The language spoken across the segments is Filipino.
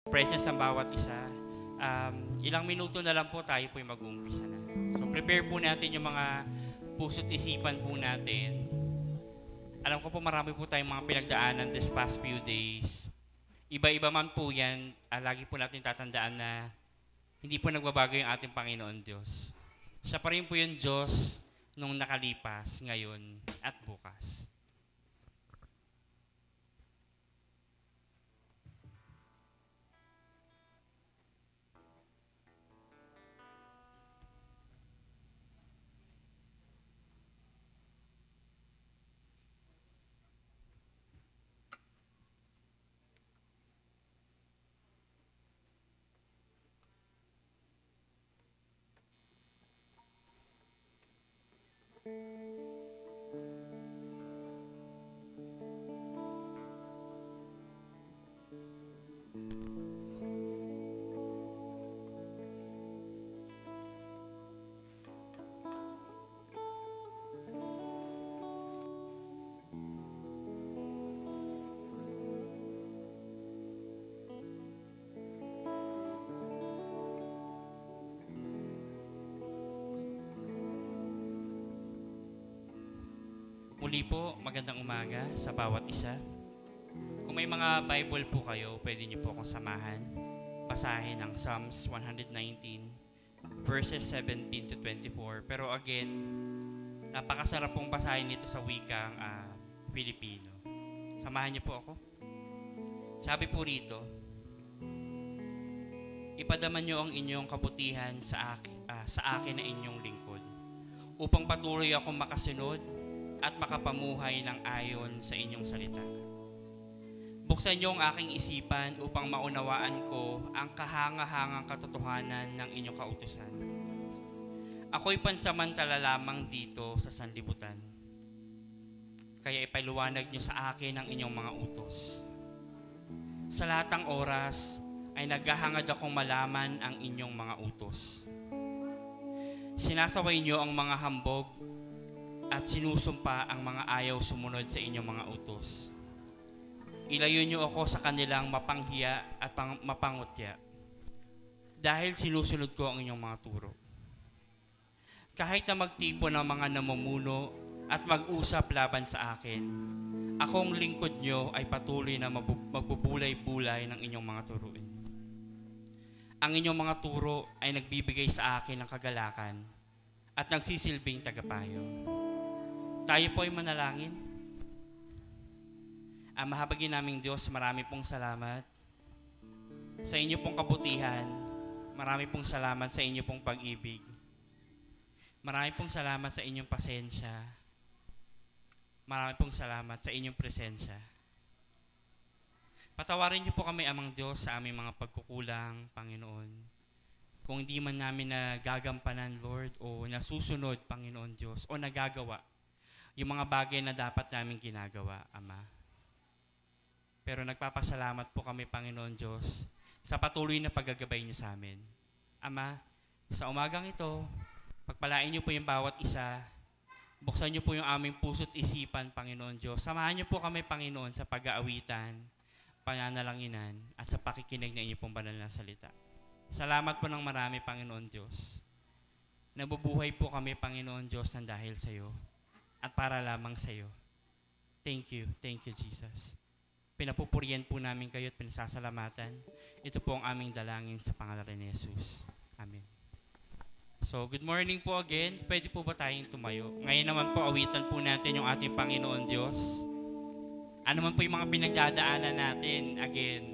presence ng bawat isa. Ilang minuto na lang po tayo po yung mag-uumpisa na. So prepare po natin yung mga puso't isipan po natin. Alam ko po marami po tayong mga pinagdaanan this past few days. Iba-iba man po yan, lagi po natin tatandaan na hindi po nagbabago yung ating Panginoon Diyos. Siya pa rin po yung Diyos nung nakalipas, ngayon, at bukas. Muli po, magandang umaga sa bawat isa. Kung may mga Bible po kayo, pwede niyo po akong samahan. Basahin ang Psalms 119, verses 17 to 24. Pero again, napakasarap pong basahin nito sa wikang Filipino. Samahan niyo po ako. Sabi po rito, "Ipadaman niyo ang inyong kabutihan sa akin na inyong lingkod, upang patuloy akong makasunod at makapamuhay ng ayon sa inyong salita. Buksan niyo ang aking isipan upang maunawaan ko ang kahangahangang katotohanan ng inyong kautusan. Ako'y pansamantala lamang dito sa sanlibutan. Kaya ipaliwanag niyo sa akin ang inyong mga utos. Sa lahat ng oras ay naghahangad akong malaman ang inyong mga utos. Sinasaway niyo ang mga hambog at sinusumpa ang mga ayaw sumunod sa inyong mga utos. Ilayo niyo ako sa kanilang mapanghiya at mapangutya, dahil sinusunod ko ang inyong mga turo. Kahit na magtipon ang mga namumuno at mag-usap laban sa akin, akong lingkod niyo ay patuloy na magbubulay-bulay ng inyong mga turuin. Ang inyong mga turo ay nagbibigay sa akin ng kagalakan at nagsisilbing tagapayo." Tayo po ay manalangin. Mahabagin naming Diyos, marami pong salamat sa inyo pong kabutihan. Marami pong salamat sa inyo pong pag-ibig. Marami pong salamat sa inyong pasensya. Marami pong salamat sa inyong presensya. Patawarin niyo po kami, Amang Diyos, sa aming mga pagkukulang, Panginoon. Kung hindi man namin nagagampanan, Lord, o nasusunod, Panginoon Diyos, o nagagawa yung mga bagay na dapat namin ginagawa, Ama. Pero nagpapasalamat po kami, Panginoon Diyos, sa patuloy na paggagabay niyo sa amin. Ama, sa umagang ito, pagpalain niyo po yung bawat isa. Buksan niyo po yung aming puso't isipan, Panginoon Diyos. Samahan niyo po kami, Panginoon, sa pag-aawitan, pananalanginan, at sa pakikinig na inyong pong banal na salita. Salamat po ng marami, Panginoon Diyos. Nabubuhay po kami, Panginoon Diyos, ng dahil sa iyo at para lamang sa iyo. Thank you, Jesus. Pinapupurihan po namin kayo at pinasasalamatan. Ito po ang aming dalangin sa pangalan ni Jesus. Amen. So, good morning po again. Pwede po ba tayong tumayo? Ngayon naman po, awitan po natin yung ating Panginoon Diyos. Ano man po yung mga pinagdadaanan natin, again,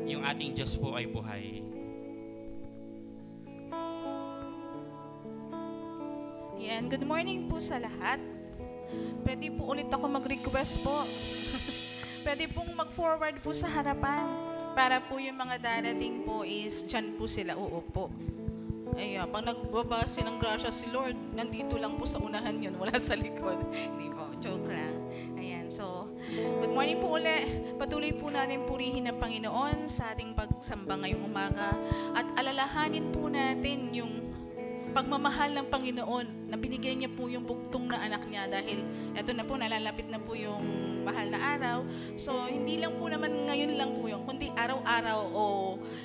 yung ating Diyos po ay buhay. Yan, good morning po sa lahat. Pwede po ulit ako mag-request po. Pwede pong mag-forward po sa harapan para po yung mga darating po is dyan po sila uupo. Ayan, pag nagbabase ng grasya si Lord, nandito lang po sa unahan yun, wala sa likod. Hindi po, joke lang. Ayan, so, good morning po ulit. Patuloy po natin purihin ang Panginoon sa ating pagsamba ngayong umaga at alalahanin po natin yung pagmamahal ng Panginoon na binigay niya po yung bugtong na anak niya dahil eto na po, nalalapit na po yung mahal na araw. So, hindi lang po naman ngayon lang po yun, kundi araw-araw o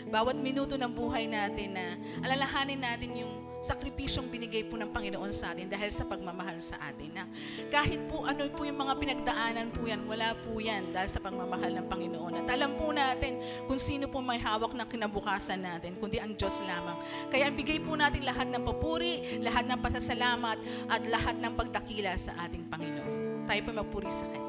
bawat minuto ng buhay natin na alalahanin natin yung sakripisyong binigay po ng Panginoon sa atin dahil sa pagmamahal sa atin. Na kahit po ano po yung mga pinagdaanan po yan, wala po yan dahil sa pagmamahal ng Panginoon. At alam po natin kung sino po may hawak ng kinabukasan natin, kundi ang Diyos lamang. Kaya bigay po natin lahat ng papuri, lahat ng pasasalamat, at lahat ng pagdakila sa ating Panginoon. Tayo po magpuri sa Kanya.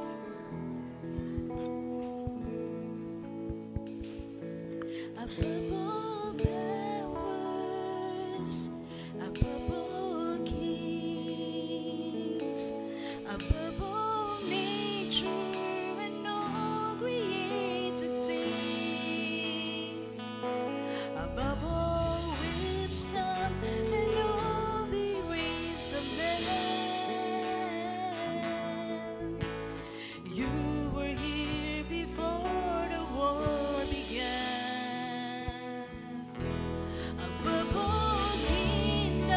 Above all powers, above all kings, above all nature and all created things, above all wisdom and all the ways of man, you were here before the war began. Above all kingdoms,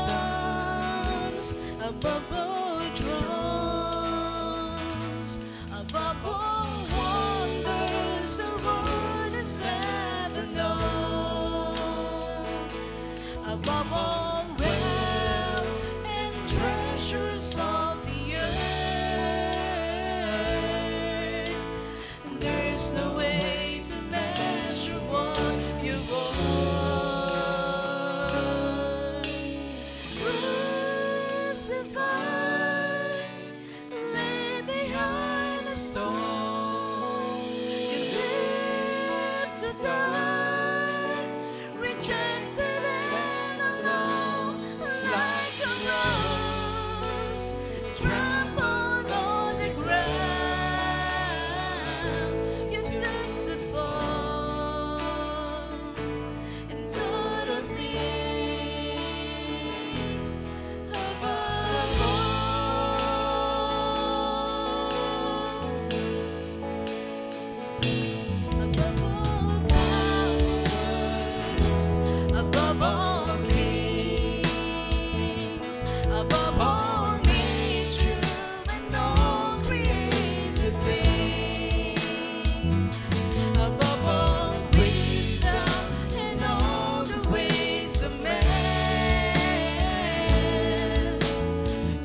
above all thrones, above all wonders the world has ever known, above all wealth and treasures of the earth, there's no way to measure what you've crucified, lay behind the stone. You lived to die, rejected and alone, like a rose trampled on the ground. You took the fall and taught me above all powers, above all kings, above all nature and all created things, above all wisdom and all the ways of man,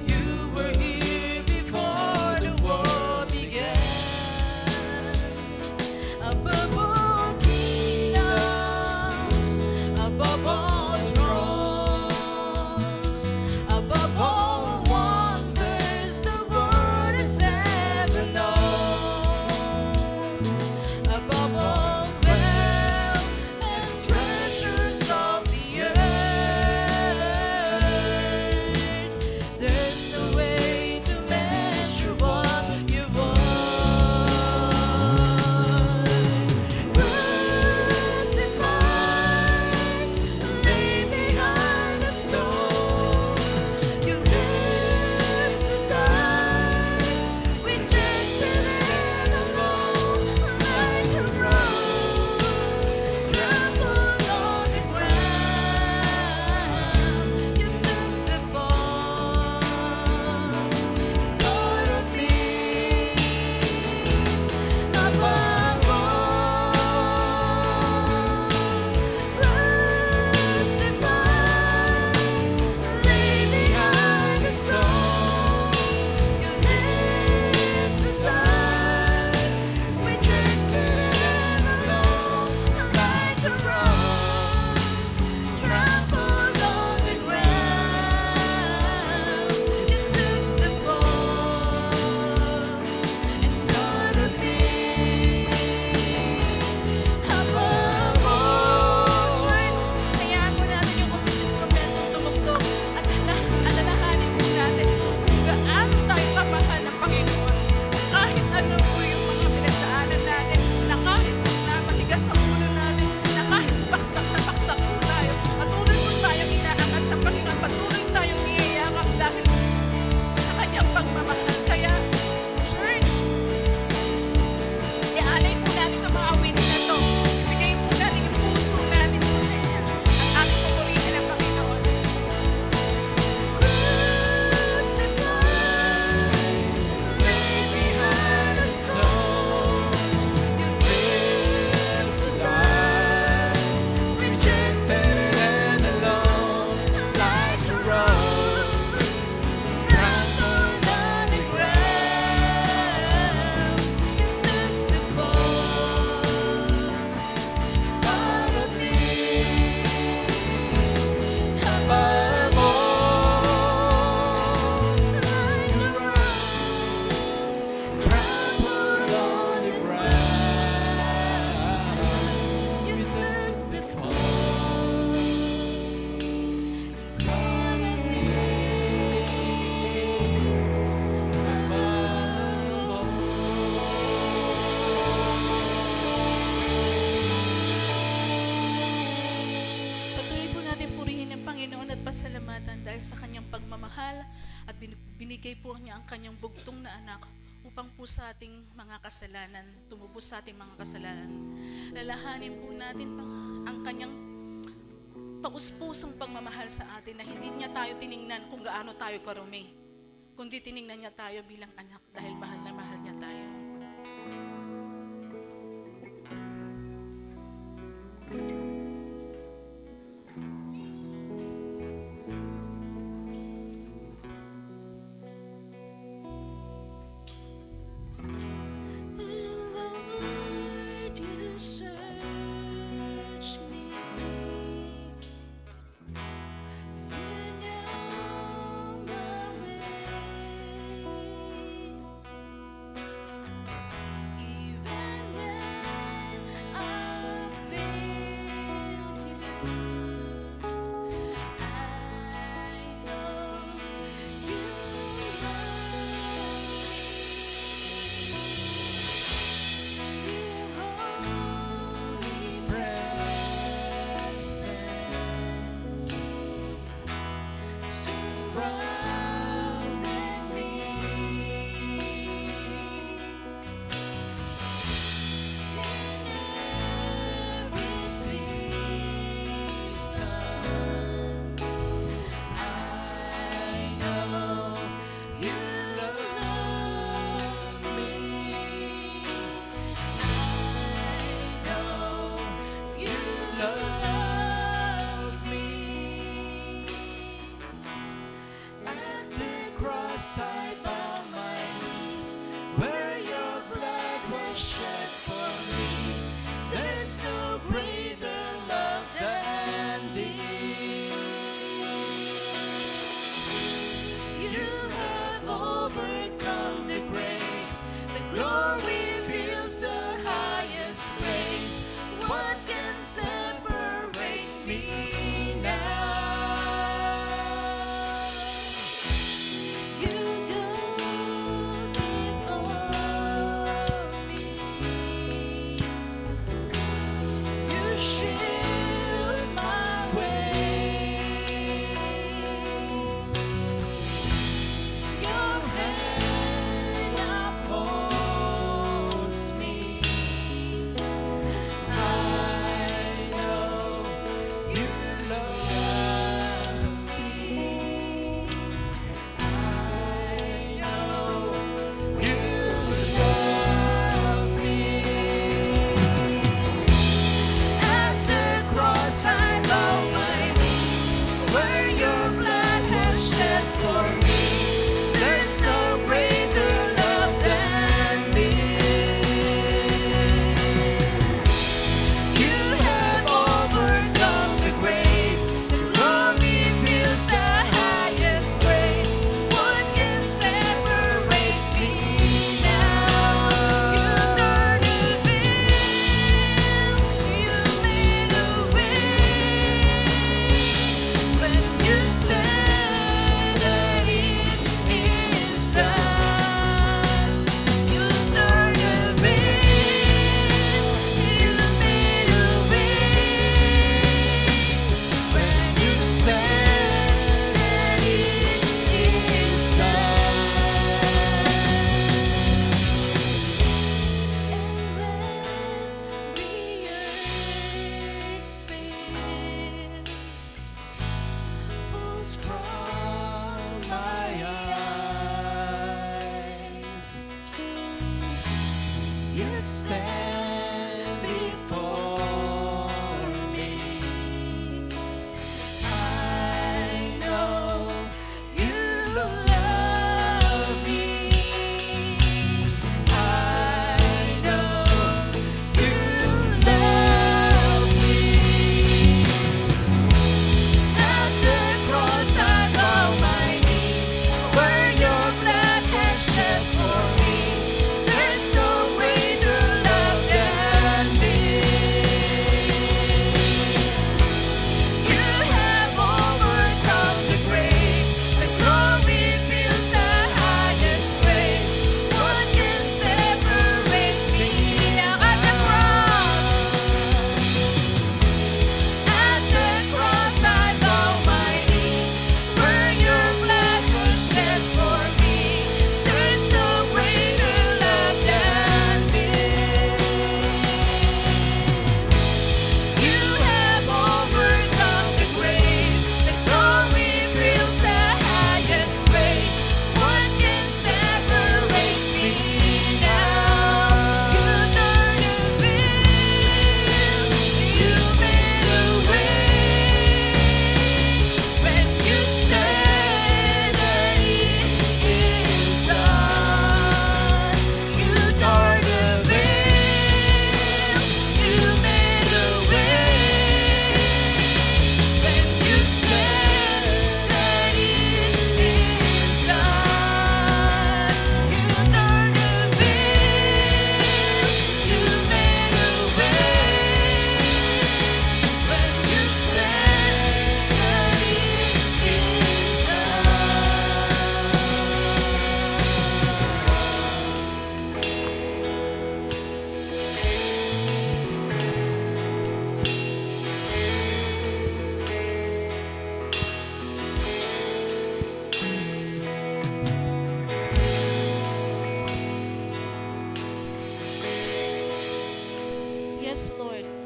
you were here before the war began. Above all kingdoms, above all thrones, above all wonders the world has ever known, above all wealth and treasures of the earth, there's no way to measure what you've won. Crucified, lay behind the stone. You lived to die, rejected and alone, like a rose trampled on the ground. You took the fall, taught me above all. Crucified, lay behind the stone. You lived to die, rejected and alone, like a rose trampled on the ground. You took the fall and taught me above all. Church, hayaan mo natin yung instrumentong tumugtog at alalahanin po natin kung gaano tayo kamahal ng Panginoon. Kahit ano po yung mga pinagdaanan natin, na kahit na matigas ang ulo natin, na kahit baksak na baksak po tayo, patuloy po tayong inaangat ng Panginoon, patuloy tayong iyayakap dahil sa kanyang pagmamahal. Kaya, church, ialay po natin ang mga awitin na to. Ibigay po natin yung puso natin sa Kanya. At ating pupurihin ang Panginoon. pagmamahal at binigay po niya ang kanyang bugtong na anak upang po sa ating mga kasalanan, tumubos sa ating mga kasalanan. Lalahanin po natin ang kanyang taus-pusong pagmamahal sa atin na hindi niya tayo tiningnan kung gaano tayo karumi, kundi tiningnan niya tayo bilang anak dahil mahal na mahal niya tayo. Your blood has shed for me. There's no greater love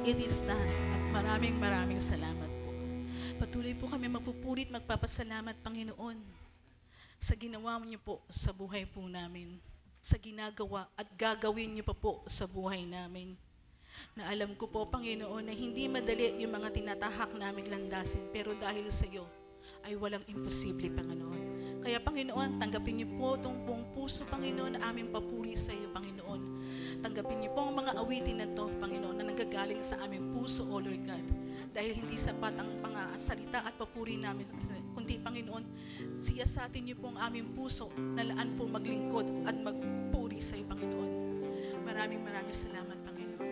it is done. At maraming salamat po. Patuloy po kami magpupurit, magpapasalamat, Panginoon, sa ginawa niyo po sa buhay po namin, sa ginagawa at gagawin niyo pa po sa buhay namin. Na alam ko po, Panginoon, na hindi madali yung mga tinatahak naming landasin, pero dahil sa iyo ay walang imposible, Panginoon. Kaya, Panginoon, tanggapin niyo po itong buong puso, Panginoon, na aming papuri sa iyo, Panginoon. Tanggapin niyo po ang mga awitin na to, Panginoon, na nanggagaling sa aming puso, O Lord God. Dahil hindi sapat ang mga salita at papuri namin, kundi, Panginoon, siyasatin niyo po ang aming puso na laan po maglingkod at magpuri sa iyo, Panginoon. Maraming salamat, Panginoon.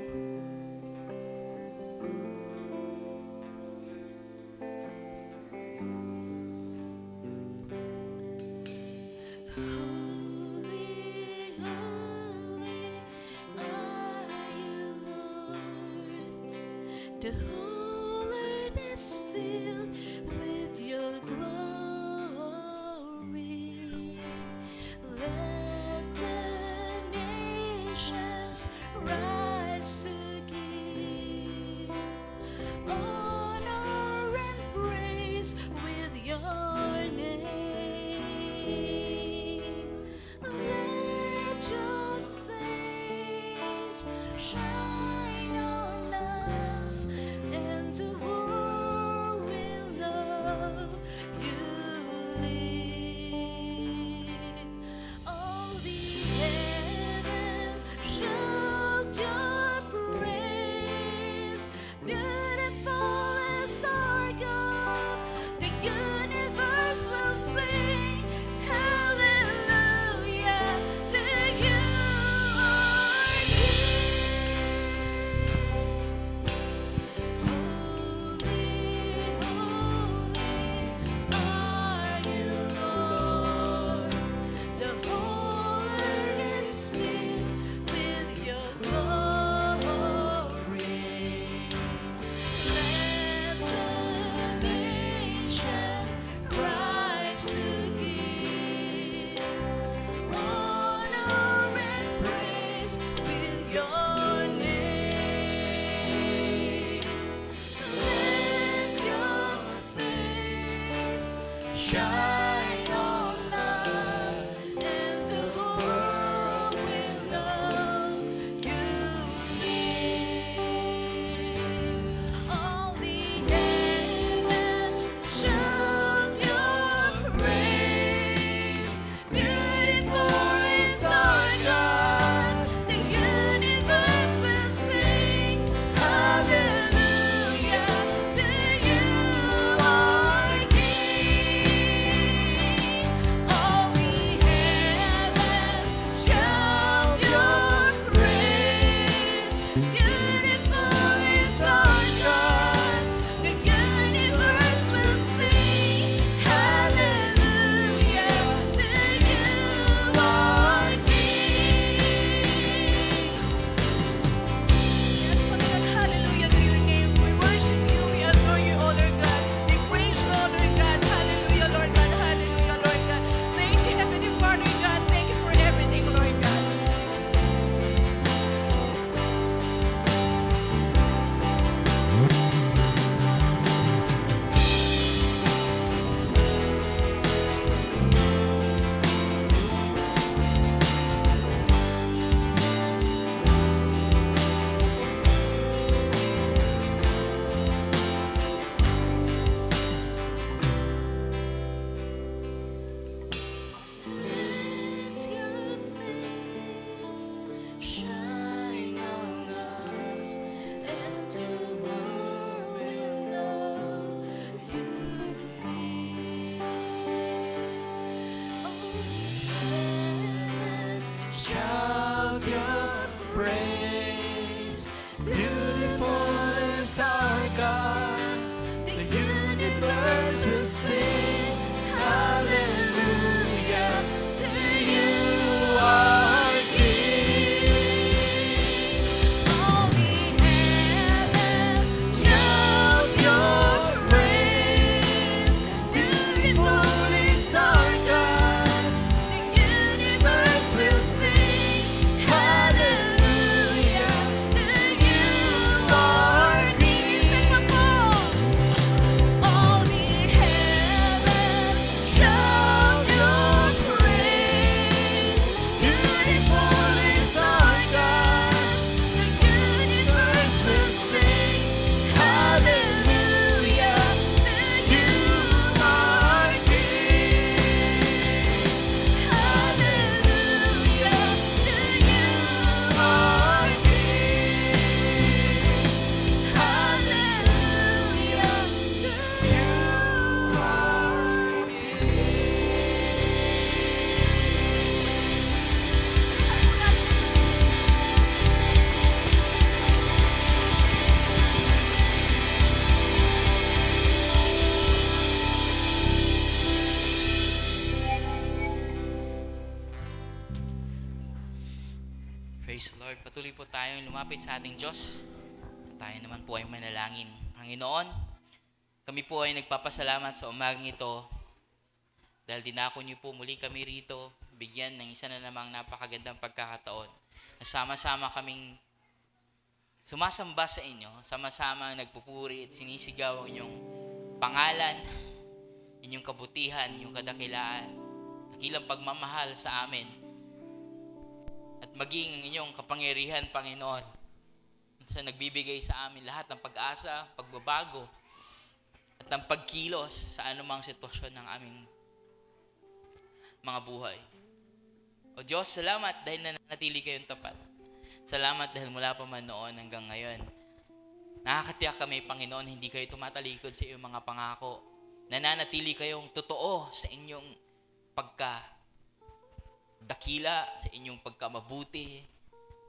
The whole earth is filled with your glory. Let the nations rise to give honor and praise with your name. Let your face shine on us, and the world will know you live. All the heavens shout your praise. Beautiful is our God. The universe will sing hallelujah to you, our King. Shine on us, and the world will know you live. All the heavens shout your praise. Beautiful is our God. The universe will sing hallelujah to you, our King. All the heavens shout your praise. Beautiful is our God. The universe will sing hallelujah to you, our King. Yes, Panginoon, hallelujah to your name. We worship you, we adore you, O Lord God. We praise you, O Lord God. Hallelujah, Lord God. Hallelujah, Lord God. Thank you, Heavenly Father God. Thank you for everything, Lord God. Let your face shine on us, and the world will know you live. Oh, heavens Shout your praise. Beautiful is our God. The universe will sing hallelujah to you, our King. all the heavens shout your praise. Beautiful is our God. The universe will sing hallelujah to you, our Praise the Lord. Patuloy po tayong lumapit sa ating Diyos. Tayo naman po ay manalangin. Panginoon, kami po ay nagpapasalamat sa umagang ito dahil dinako niyo po muli kami rito, bigyan ng isa na namang napakagandang pagkakataon. Sama-sama kaming sumasamba sa inyo, sama-sama nagpupuri at sinisigaw ang inyong pangalan, inyong kabutihan, inyong kadakilaan, dakilang pagmamahal sa amin, at maging ang inyong kapangyarihan, Panginoon, sa nagbibigay sa amin lahat ng pag-asa, pagbabago, at ang pagkilos sa anumang sitwasyon ng aming mga buhay. O Diyos, salamat dahil nanatili kayong tapat. Salamat dahil mula pa man noon hanggang ngayon, nakakatiyak kami, Panginoon, hindi kayo tumatalikod sa iyong mga pangako. Nananatili kayong totoo sa inyong pagkadakila, sa inyong pagkamabuti,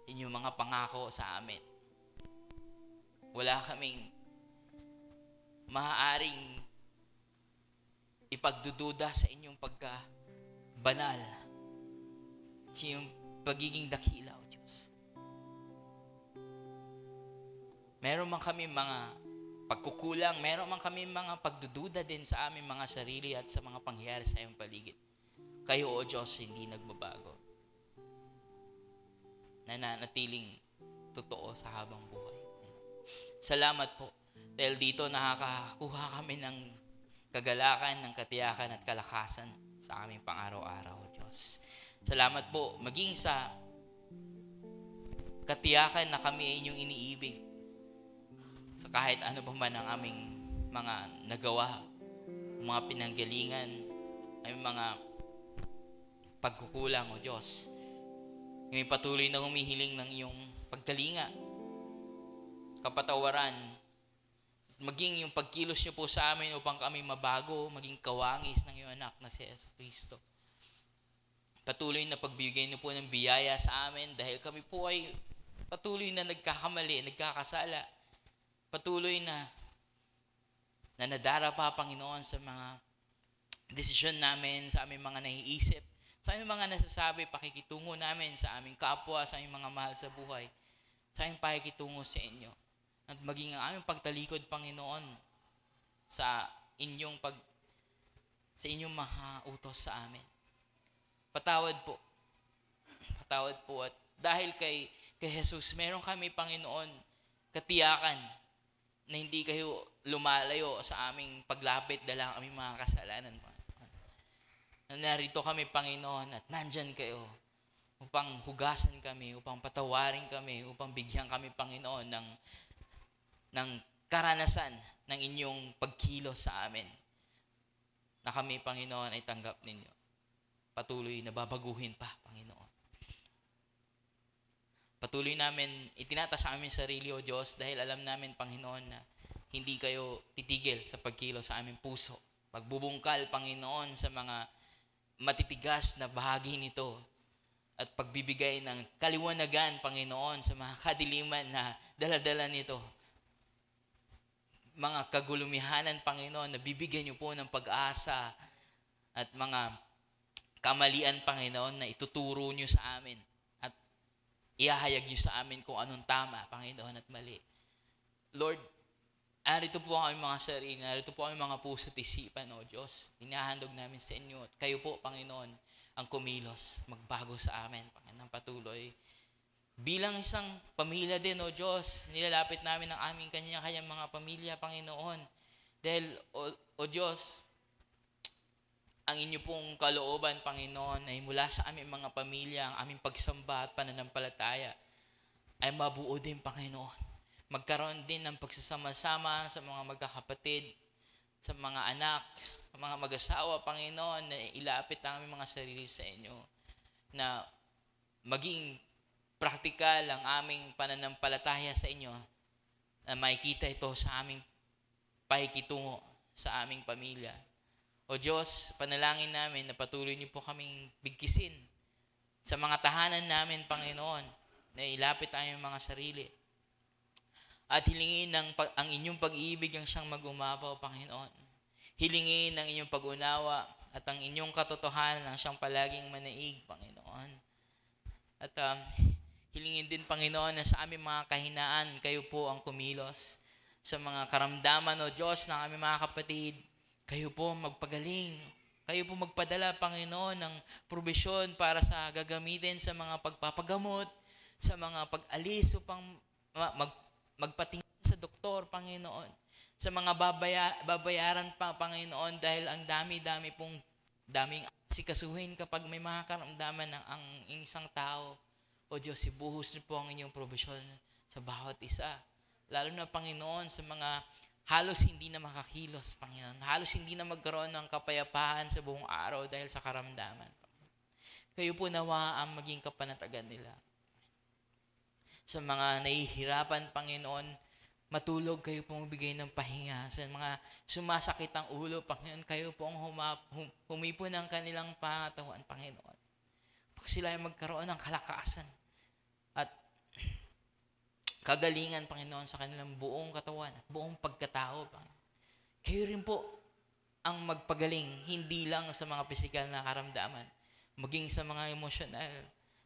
sa inyong mga pangako sa amin. Wala kaming maaaring ipagdududa sa inyong pagkabanal, sa inyong pagiging dakila, O Diyos. Meron man kami mga pagkukulang, meron man kami mga pagdududa din sa aming mga sarili at sa mga pangyayari sa iyong paligid. Kayo, O Diyos, hindi nagbabago. Nananatiling totoo sa habang buhay. Salamat po dahil dito nakakakuha kami ng kagalakan, ng katiyakan at kalakasan sa aming pang-araw-araw, O Diyos. Salamat po maging sa katiyakan na kami ay inyong iniibig sa kahit ano pa man ang aming mga nagawa, mga pinanggalingan, ay mga pagkukulang, O Diyos. Kami patuloy na humihiling ng iyong pagkalinga, kapatawaran, maging yung pagkilos niyo po sa amin upang kami mabago, maging kawangis ng iyong anak na si Jesucristo. Patuloy na pagbibigay niyo po ng biyaya sa amin dahil kami po ay patuloy na nagkakamali, nagkakasala. Patuloy na nadara pa, Panginoon, sa mga desisyon namin, sa aming mga naiisip, sa aming mga nasasabi, pakikitungo namin sa aming kapwa, sa aming mga mahal sa buhay, sa aming pakikitungo sa inyo. At maging ang aming pagtalikod, Panginoon, sa inyong mga utos sa amin. Patawad po. Patawad po. At dahil kay Jesus, meron kami, Panginoon, katiyakan na hindi kayo lumalayo sa aming paglapit dahil ang aming mga kasalanan, Panginoon. Narito kami, Panginoon, at nandyan kayo upang hugasan kami, upang patawarin kami, upang bigyan kami, Panginoon, ng karanasan ng inyong pagkilos sa amin na kami, Panginoon, ay tanggap ninyo. Patuloy na babaguhin pa, Panginoon. Patuloy namin itinataas sa aming sarili, O Diyos, dahil alam namin, Panginoon, na hindi kayo titigil sa pagkilos sa aming puso. Pagbubungkal, Panginoon, sa mga matitigas na bahagi nito at pagbibigay ng kaliwanagan, Panginoon, sa mga kadiliman na daladala nito. Mga kagulumihanan, Panginoon, na bibigyan niyo po ng pag-asa at mga kamalian, Panginoon, na ituturo niyo sa amin at ihahayag niyo sa amin kung anong tama, Panginoon, at mali. Lord, narito po ang aming mga sarili, narito po ang aming mga puso at isipan, O Diyos. Hinahandog namin sa inyo at kayo po, Panginoon, ang kumilos, magbago sa amin, Panginoon, patuloy. Bilang isang pamilya din, O Diyos, nilalapit namin ang aming kanya-kanyang mga pamilya, Panginoon. Dahil, O Diyos, ang inyo pong kalooban, Panginoon, ay mula sa aming mga pamilya, ang aming pagsamba at pananampalataya ay mabuo din, Panginoon. Magkaroon din ng pagsasama-sama sa mga magkakapatid, sa mga anak, mga mag-asawa, Panginoon, na ilapit ang aming mga sarili sa inyo, na maging praktikal ang aming pananampalataya sa inyo, na makikita ito sa aming pakikitungo sa aming pamilya. O Diyos, panalangin namin na patuloy niyo po kaming bigkisin sa mga tahanan namin, Panginoon, na ilapit ang aming mga sarili. At hilingin ang inyong pag-ibig ang siyang mag-umapaw, Panginoon. Hilingin ang inyong pag-unawa at ang inyong katotohanan ang siyang palaging manaig, Panginoon. At Hilingin din, Panginoon, na sa aming mga kahinaan, kayo po ang kumilos. Sa mga karamdaman, O Diyos, ng aming mga kapatid, kayo po magpagaling. Kayo po magpadala, Panginoon, ng probisyon para sa gagamitin sa mga pagpapagamot, sa mga pag-alis upang magpatingin sa doktor, Panginoon. Sa mga babayaran pa, Panginoon, dahil ang daming sikasuhin kapag may mga karamdaman ng ang isang tao. O Diyos, ibuhos niyo po ang inyong probisyon sa bawat isa. Lalo na, Panginoon, sa mga halos hindi na makakilos, Panginoon. Halos hindi na magkaroon ng kapayapaan sa buong araw dahil sa karamdaman. Kayo po nawa ang maging kapanatagan nila. Sa mga nahihirapan, Panginoon, matulog, kayo po magbigay ng pahinga. Sa mga sumasakit ang ulo, Panginoon, kayo po ang humipo ng kanilang pangatawan, Panginoon. Pag sila ay magkaroon ng kalakasan at kagalingan, Panginoon, sa kanilang buong katawan at buong pagkatao, Panginoon. Kayo rin po ang magpagaling, hindi lang sa mga pisikal na karamdaman, maging sa mga emosyonal,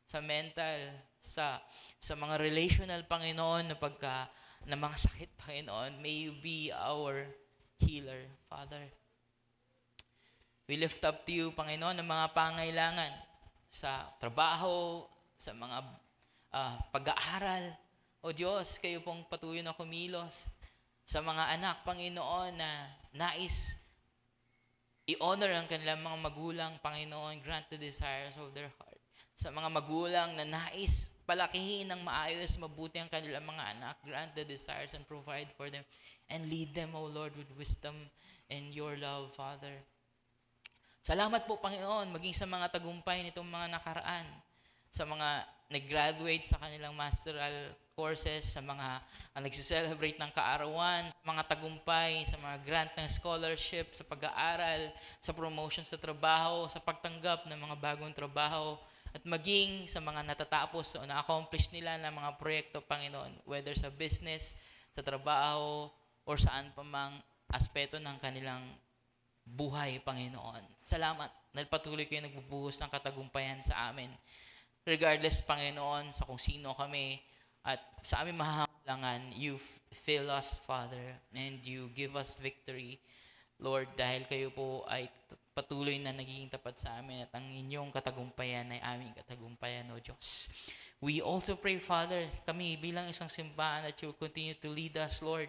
sa mental, sa mga relational, Panginoon, na mga sakit, Panginoon. May you be our healer, Father. We lift up to you, Panginoon, ang mga pangailangan sa trabaho, sa mga pag-aaral. O Diyos, kayo pong patuloy na kumilos sa mga anak, Panginoon, na nais i-honor ang kanilang mga magulang, Panginoon, grant the desires of their heart. Sa mga magulang na nais palakihin ng maayos, mabuti ang kanilang mga anak, grant the desires and provide for them and lead them, O Lord, with wisdom and your love, Father. Salamat po, Panginoon, maging sa mga tagumpay nitong mga nakaraan, sa mga nag-graduate sa kanilang masteral courses, sa mga nagsi-celebrate ng kaarawan, sa mga tagumpay, sa mga grant ng scholarship, sa pag-aaral, sa promotion sa trabaho, sa pagtanggap ng mga bagong trabaho, at maging sa mga natatapos o na-accomplish nila ng mga proyekto, Panginoon, whether sa business, sa trabaho, or saan pa mang aspeto ng kanilang buhay, Panginoon. Salamat dahil patuloy kayo nagbubuhos ng katagumpayan sa amin. Regardless, Panginoon, sa kung sino kami at sa aming mahahalangan, you fill us, Father, and you give us victory, Lord, dahil kayo po ay patuloy na nagiging tapat sa amin at ang inyong katagumpayan ay aming katagumpayan, O Diyos. We also pray, Father, kami bilang isang simbahan that you will continue to lead us, Lord,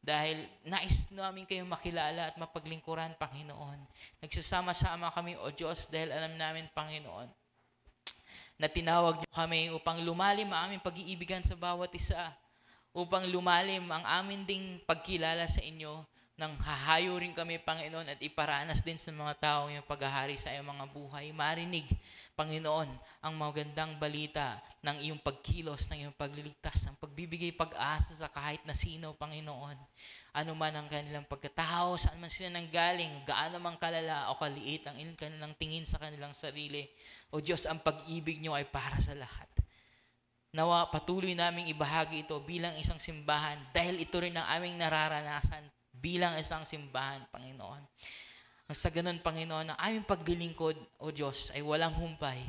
dahil nais namin kayo makilala at mapaglingkuran, Panginoon. Nagsasama-sama kami, O Diyos, dahil alam namin, Panginoon, na tinawag niyo kami upang lumalim ang aming pag-iibigan sa bawat isa, upang lumalim ang amin ding pagkilala sa inyo, nang hahayo rin kami, Panginoon, at iparanas din sa mga tao yung paghahari sa iyong mga buhay. Marinig, Panginoon, ang magandang balita ng iyong pagkilos, ng iyong pagliligtas, ng pagbibigay pag-asa sa kahit na sino, Panginoon. Ano man ang kanilang pagkatao, saan man sila nanggaling, gaano man kalala o kaliit ang kanilang tingin sa kanilang sarili. O Diyos, ang pag-ibig niyo ay para sa lahat. Nawa patuloy naming ibahagi ito bilang isang simbahan dahil ito rin ang aming nararanasan bilang isang simbahan, Panginoon. Sa ganun, Panginoon, ang aming paglilingkod, O Diyos, ay walang humpay.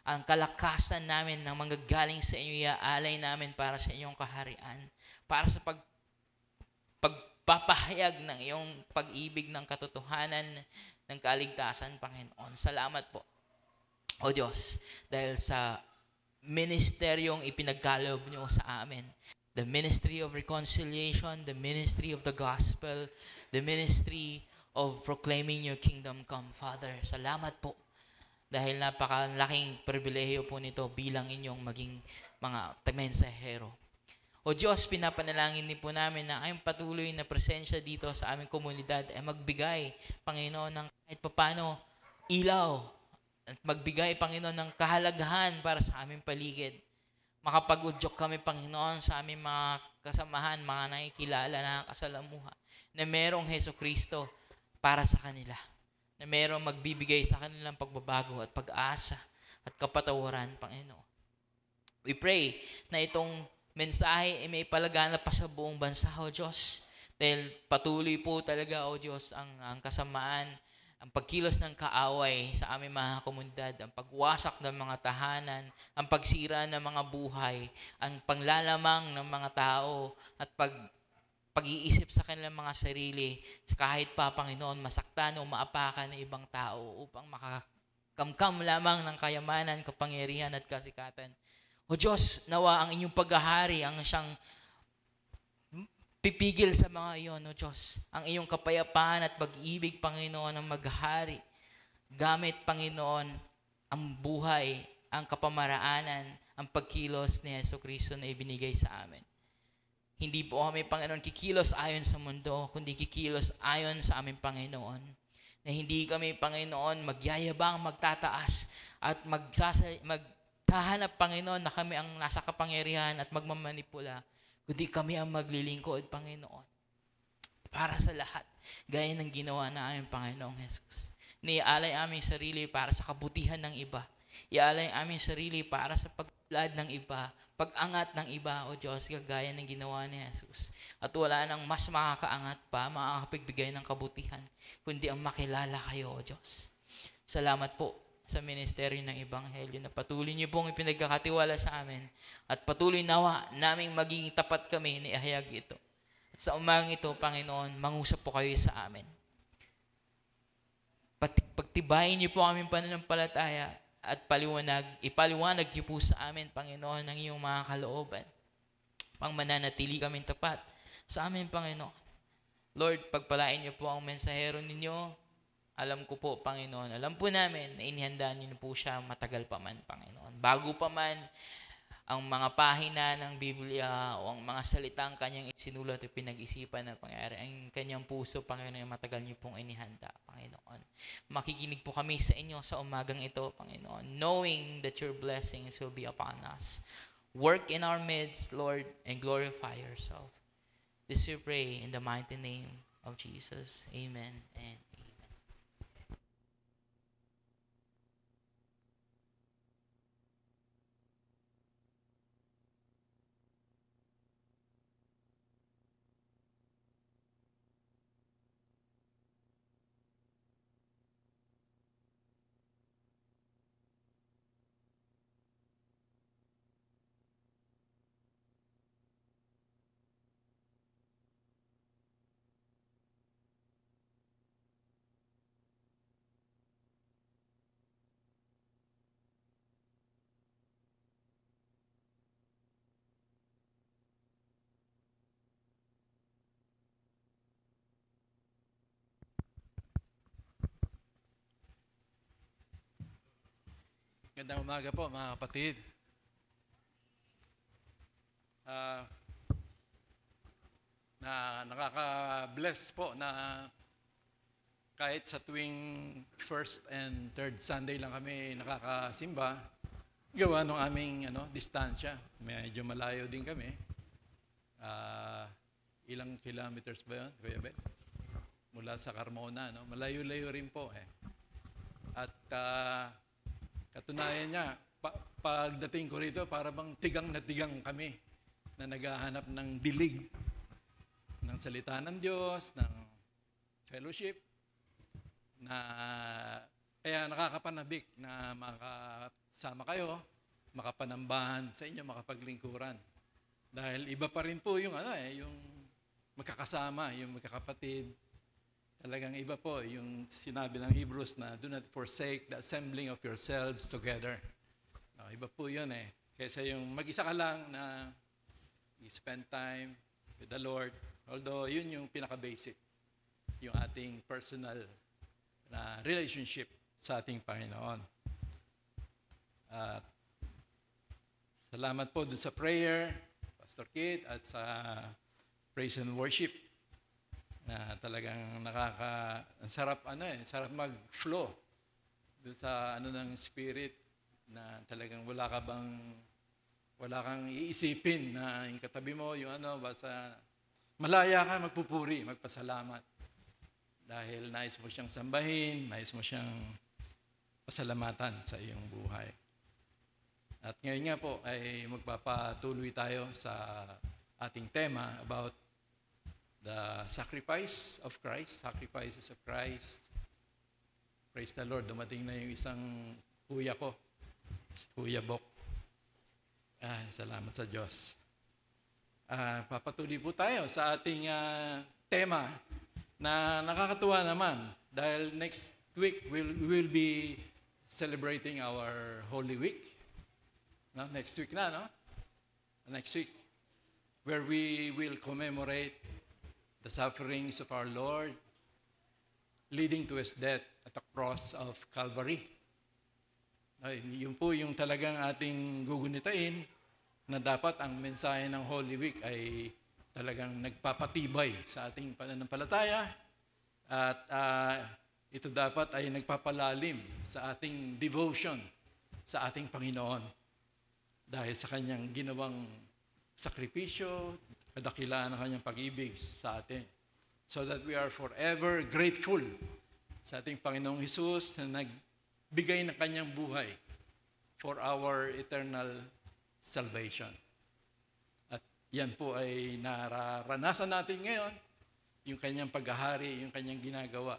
Ang kalakasan namin na manggagaling sa inyo, iaalay namin para sa inyong kaharian, para sa pagpapahayag ng iyong pag-ibig ng katotohanan ng kaligtasan, Panginoon. Salamat po, O Diyos, dahil sa ministeryong ipinagkaloob niyo sa amin. The ministry of reconciliation, the ministry of the gospel, the ministry of proclaiming your kingdom come, Father. Salamat po. Dahil napakalaking pribilehiyo po nito bilang inyong maging mga mensahero. O Diyos, pinapanalangin din po namin na ang patuloy na presensya dito sa aming komunidad ay magbigay, Panginoon, ng kahit papano ilaw at magbigay, Panginoon, ng kahalagahan para sa aming paligid. Makapag-udyok kami, Panginoon, sa aming mga kasamahan, mga nakikilala na kasalamuha, na merong Jesucristo para sa kanila, na merong magbibigay sa kanilang pagbabago at pag-asa at kapatawaran, Panginoon. We pray na itong mensahe ay may palaganap pa sa buong bansa, O Diyos, dahil patuloy po talaga, O Diyos, ang kasamaan ang pagkilos ng kaaway sa aming mga komunidad, ang pagwasak ng mga tahanan, ang pagsira ng mga buhay, ang panglalamang ng mga tao, at pag-iisip sa kanilang mga sarili, kahit pa, Panginoon, masaktan o maapakan ng ibang tao upang makakamkam lamang ng kayamanan, kapangyarihan at kasikatan. O Diyos, nawa ang inyong paghahari ang siyang pipigil sa mga iyon, O Diyos. Ang iyong kapayapaan at pag-ibig, Panginoon, ang maghahari. Gamit, Panginoon, ang buhay, ang kapamaraanan, ang pagkilos ni Jesucristo na ibinigay sa amin. Hindi po kami, Panginoon, kikilos ayon sa mundo, kundi kikilos ayon sa aming Panginoon. Na hindi kami, Panginoon, magyayabang, magtataas, at maghahanap, Panginoon, na kami ang nasa kapangyarihan at magmamanipula, kundi kami ang maglilingkod, Panginoon, para sa lahat, gaya ng ginawa na aming Panginoong Jesus. Niaalay aming sarili para sa kabutihan ng iba. Iaalay aming sarili para sa pagpulad ng iba, pag-angat ng iba, O Diyos, kagaya ng ginawa ni Jesus. At wala nang mas makakaangat pa, makakapagbigay ng kabutihan, kundi ang makilala kayo, O Diyos. Salamat po sa ministeryo ng Ebanghelyo na patuloy niyo pong ipinagkakatiwala sa amin at patuloy nawa naming magiging tapat kami na ihayag ito. At sa umagang ito, Panginoon, mangusap po kayo sa amin. Pagtibayin niyo po aming pananampalataya at ipaliwanag niyo po sa amin, Panginoon, ang iyong mga kalooban. Pang mananatili kaming tapat sa amin, Panginoon. Lord, pagpalain niyo po ang mensahero ninyo. Alam ko po, Panginoon, alam po namin na inihanda niyo po siya matagal pa man, Panginoon. Bago pa man ang mga pahina ng Biblia o ang mga salitang kanyang isinulat at pinag-isipan na pangyari, ang kanyang puso, Panginoon, matagal niyo pong inihanda, Panginoon. Makikinig po kami sa inyo sa umagang ito, Panginoon, knowing that your blessings will be upon us. Work in our midst, Lord, and glorify yourself. This we pray in the mighty name of Jesus. Amen and amen. Gandang umaga po mga kapatid. Na nakaka-bless po na kahit sa tuwing first and third Sunday lang kami nakakasimba, gawa ng aming distansya. Medyo malayo din kami. Ilang kilometers ba yun, Kuya Ben? Mula sa Carmona, no? Malayo-layo rin po eh. At katunayan niya, pagdating ko rito, para bang tigang na tigang kami na naghahanap ng dilig ng salita ng Diyos, ng fellowship, na kaya nakakapanabik na makasama kayo, makapanambahan sa inyo, makapaglingkuran. Dahil iba pa rin po yung yung magkakasama, yung magkakapatid. Talagang iba po yung sinabi ng Hebrews na do not forsake the assembling of yourselves together. Iba po yun eh. Kaysa yung mag-isa ka lang na spend time with the Lord. Although yun yung pinaka-basic. Yung ating personal na relationship sa ating Panginoon. Salamat po dun sa prayer, Pastor Kit, at sa praise and worship. Na talagang ang sarap sarap mag-flow doon sa ng spirit na talagang wala kang iisipin na yung katabi mo yung basta malaya ka magpupuri, magpasalamat dahil nais mo siyang sambahin, nais mo siyang pasalamatan sa iyong buhay. At ngayon nga po ay magpapatuloy tayo sa ating tema about the sacrifices of Christ, Praise the Lord, dumating na yung isang kuya ko, si Kuya Bok. Salamat sa Diyos. Papatuloy po tayo sa ating tema na nakakatuwa naman dahil next week we will be celebrating our Holy Week. No? Next week na, no? Next week, where we will commemorate the sufferings of our Lord leading to His death at the cross of Calvary. Yun po yung talagang ating gugunitain na dapat ang mensahe ng Holy Week ay talagang nagpapatibay sa ating pananampalataya at ito dapat ay nagpapalalim sa ating devotion sa ating Panginoon dahil sa kanyang ginawang sakripisyo, kadakilaan ng kanyang pag-ibig sa atin. So that we are forever grateful sa ating Panginoong Hesus na nagbigay ng kanyang buhay for our eternal salvation. At yan po ay nararanasan natin ngayon, yung kanyang paghahari, yung kanyang ginagawa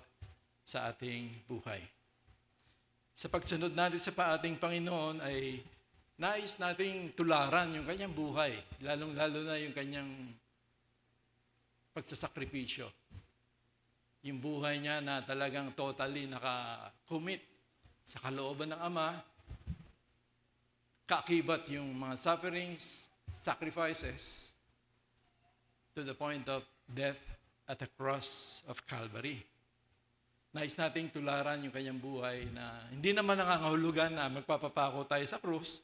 sa ating buhay. Sa pagsunod natin sa ating Panginoon ay nais nating tularan yung kanyang buhay, lalong-lalo na yung kanyang pagsasakripisyo. Yung buhay niya na talagang totally naka-commit sa kalooban ng Ama, kaakibat yung mga sufferings, sacrifices, to the point of death at the cross of Calvary. Nais nating tularan yung kanyang buhay na hindi naman nangangahulugan na magpapapako tayo sa krus,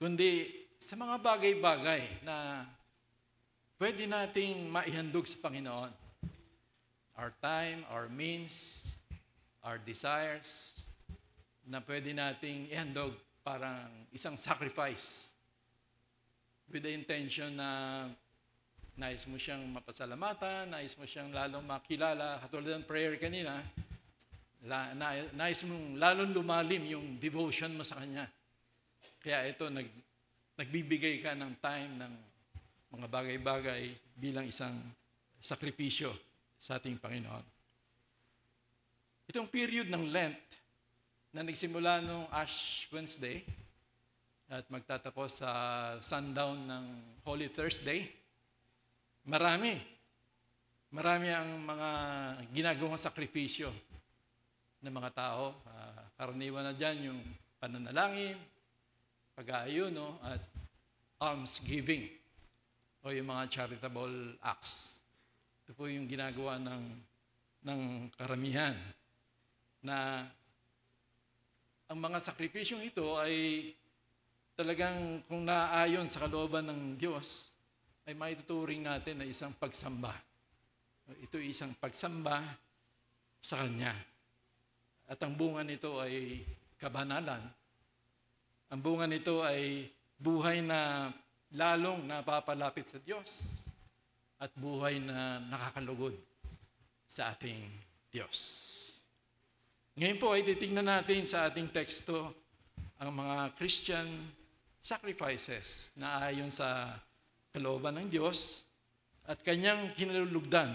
kundi sa mga bagay-bagay na pwede nating maihandog sa Panginoon. Our time, our means, our desires, na pwede nating ihandog parang isang sacrifice with the intention na nais mo siyang mapasalamatan, nais mo siyang lalong makilala, katulad ng prayer kanina, nais mong lalong lumalim yung devotion mo sa Kanya. Kaya ito, nagbibigay ka ng time ng mga bagay-bagay bilang isang sakripisyo sa ating Panginoon. Itong period ng Lent na nagsimula noong Ash Wednesday at magtatapos sa sundown ng Holy Thursday, marami ang mga ginagawang sakripisyo ng mga tao. Karaniwan na dyan yung pananalangin, pag-aayuno, at almsgiving o yung mga charitable acts. Ito po yung ginagawa ng karamihan na ang mga sakripisyong ito ay talagang kung naaayon sa kalooban ng Diyos, ay maituturing natin na isang pagsamba. Ito ay isang pagsamba sa Kanya. At ang bunga nito ay kabanalan. Ang bunga nito ay buhay na lalong napapalapit sa Diyos at buhay na nakakalugod sa ating Diyos. Ngayon po ay titingnan natin sa ating teksto ang mga Christian sacrifices na ayon sa kalooban ng Diyos at Kanyang kinalulugdan.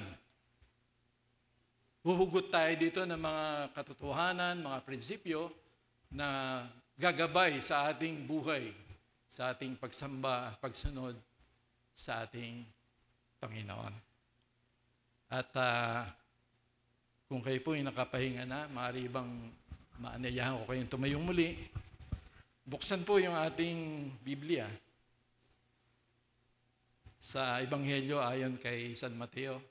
Huhugot tayo dito ng mga katotohanan, mga prinsipyo na gagabay sa ating buhay, sa ating pagsamba, pagsunod sa ating Panginoon. At kung kayo po ay nakapahinga na, maaari bang maanayahan ko kayong tumayong muli. Buksan po yung ating Biblia sa Ebanghelyo ayon kay San Mateo,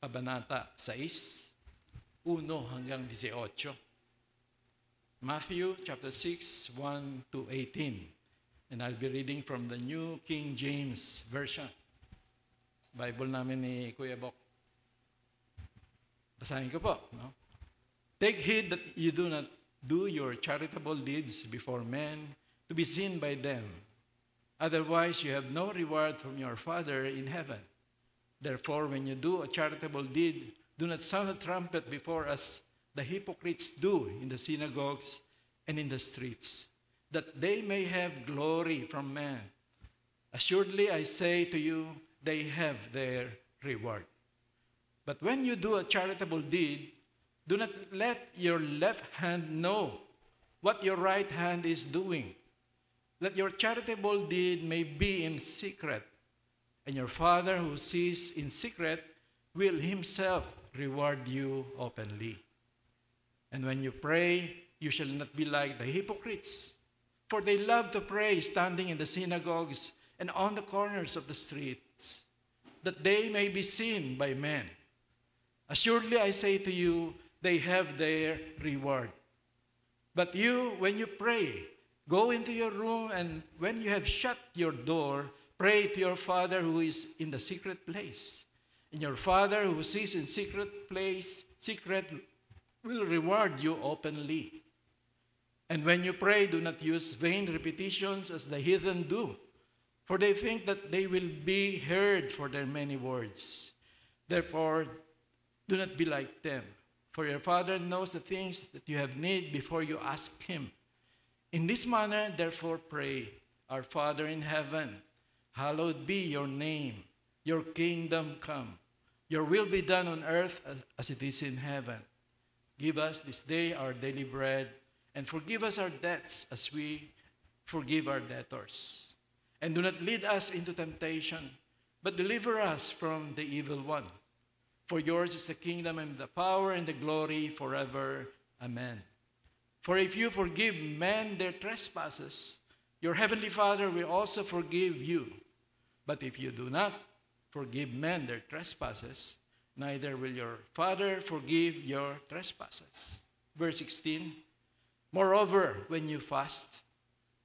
Kabanata 6, 1 hanggang 18. Matthew chapter 6, 1 to 18. And I'll be reading from the New King James Version. Bible namin ni Kuya Bok. Basahin ko po. No? Take heed that you do not do your charitable deeds before men to be seen by them. Otherwise, you have no reward from your Father in heaven. Therefore, when you do a charitable deed, do not sound a trumpet before us, the hypocrites do in the synagogues and in the streets, that they may have glory from men. Assuredly, I say to you, they have their reward. But when you do a charitable deed, Do not let your left hand know what your right hand is doing. Let your charitable deed may be in secret, and your Father who sees in secret will himself reward you openly. And when you pray, you shall not be like the hypocrites, for they love to pray standing in the synagogues and on the corners of the streets, that they may be seen by men. Assuredly, I say to you, they have their reward. But you, when you pray, go into your room, and when you have shut your door, pray to your Father who is in the secret place. And your Father who sees in secret will reward you openly. And when you pray, do not use vain repetitions as the heathen do, for they think that they will be heard for their many words. Therefore, do not be like them, for your Father knows the things that you have need before you ask him. In this manner, therefore, pray, Our Father in heaven, hallowed be your name. Your kingdom come. Your will be done on earth as it is in heaven. Give us this day our daily bread, and forgive us our debts as we forgive our debtors. And do not lead us into temptation, but deliver us from the evil one. For yours is the kingdom and the power and the glory forever. Amen. For if you forgive men their trespasses, your heavenly Father will also forgive you. But if you do not forgive men their trespasses, neither will your Father forgive your trespasses. Verse 16, moreover, when you fast,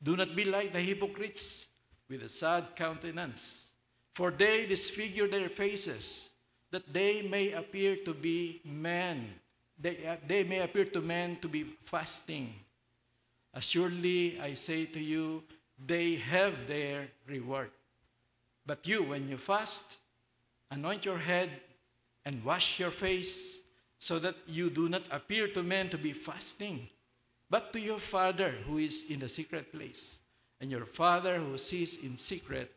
do not be like the hypocrites with a sad countenance, for they disfigure their faces, that they may appear to be men. They may appear to men to be fasting. Assuredly, I say to you, they have their reward. But you, when you fast, anoint your head and wash your face, so that you do not appear to men to be fasting, but to your Father who is in the secret place. And your Father who sees in secret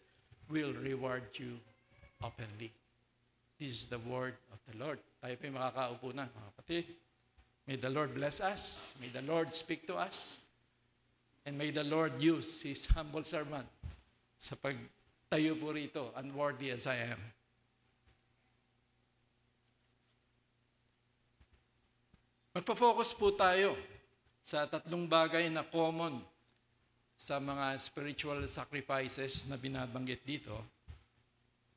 will reward you openly. This is the word of the Lord. Tayo po'y makakaupo na, mga kapatid. May the Lord bless us. May the Lord speak to us. And may the Lord use His humble servant sa pagtayo po rito, unworthy as I am. Magpa-focus po tayo sa tatlong bagay na common sa mga spiritual sacrifices na binabanggit dito.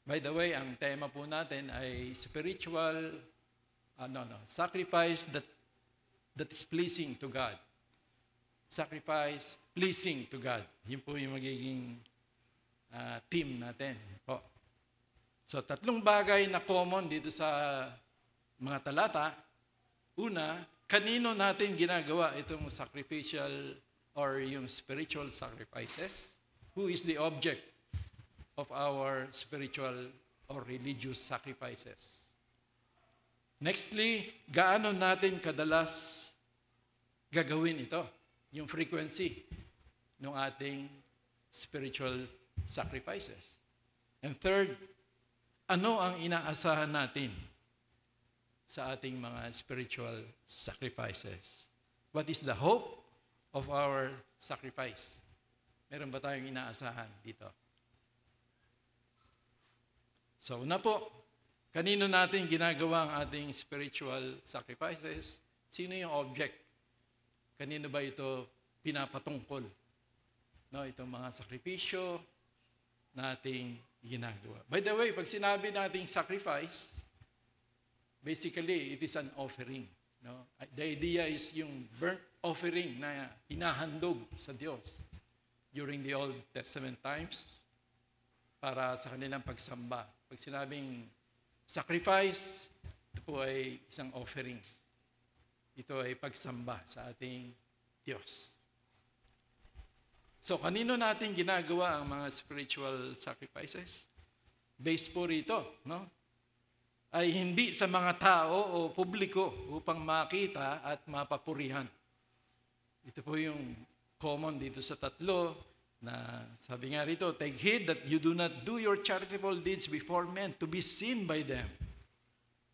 By the way, ang tema po natin ay spiritual sacrifice that is pleasing to God. Sacrifice pleasing to God. Yun po yung magiging theme natin. Po. So, tatlong bagay na common dito sa mga talata. Una, kanino natin ginagawa itong sacrificial or yung spiritual sacrifices? Who is the object of our spiritual or religious sacrifices? Nextly, gaano natin kadalas gagawin ito? Yung frequency ng ating spiritual sacrifices. And third, ano ang inaasahan natin sa ating mga spiritual sacrifices? What is the hope of our sacrifice? Meron ba tayong inaasahan dito? So, una po, kanino natin ginagawa ang ating spiritual sacrifices? Sino yung object? Kanino ba ito pinapatungkol? No, itong mga sakripisyo nating ginagawa. By the way, pag sinabi nating sacrifice, basically, it is an offering. No? The idea is yung burnt offering na hinahandog sa Diyos during the Old Testament times para sa kanilang pagsamba. Pag sinabing sacrifice, ito po ay isang offering. Ito ay pagsamba sa ating Diyos. So, kanino natin ginagawa ang mga spiritual sacrifices? Based po rito, no? Ay hindi sa mga tao o publiko upang makita at mapapurihan. Ito po yung common dito sa tatlo na sabi nga rito, take heed that you do not do your charitable deeds before men to be seen by them.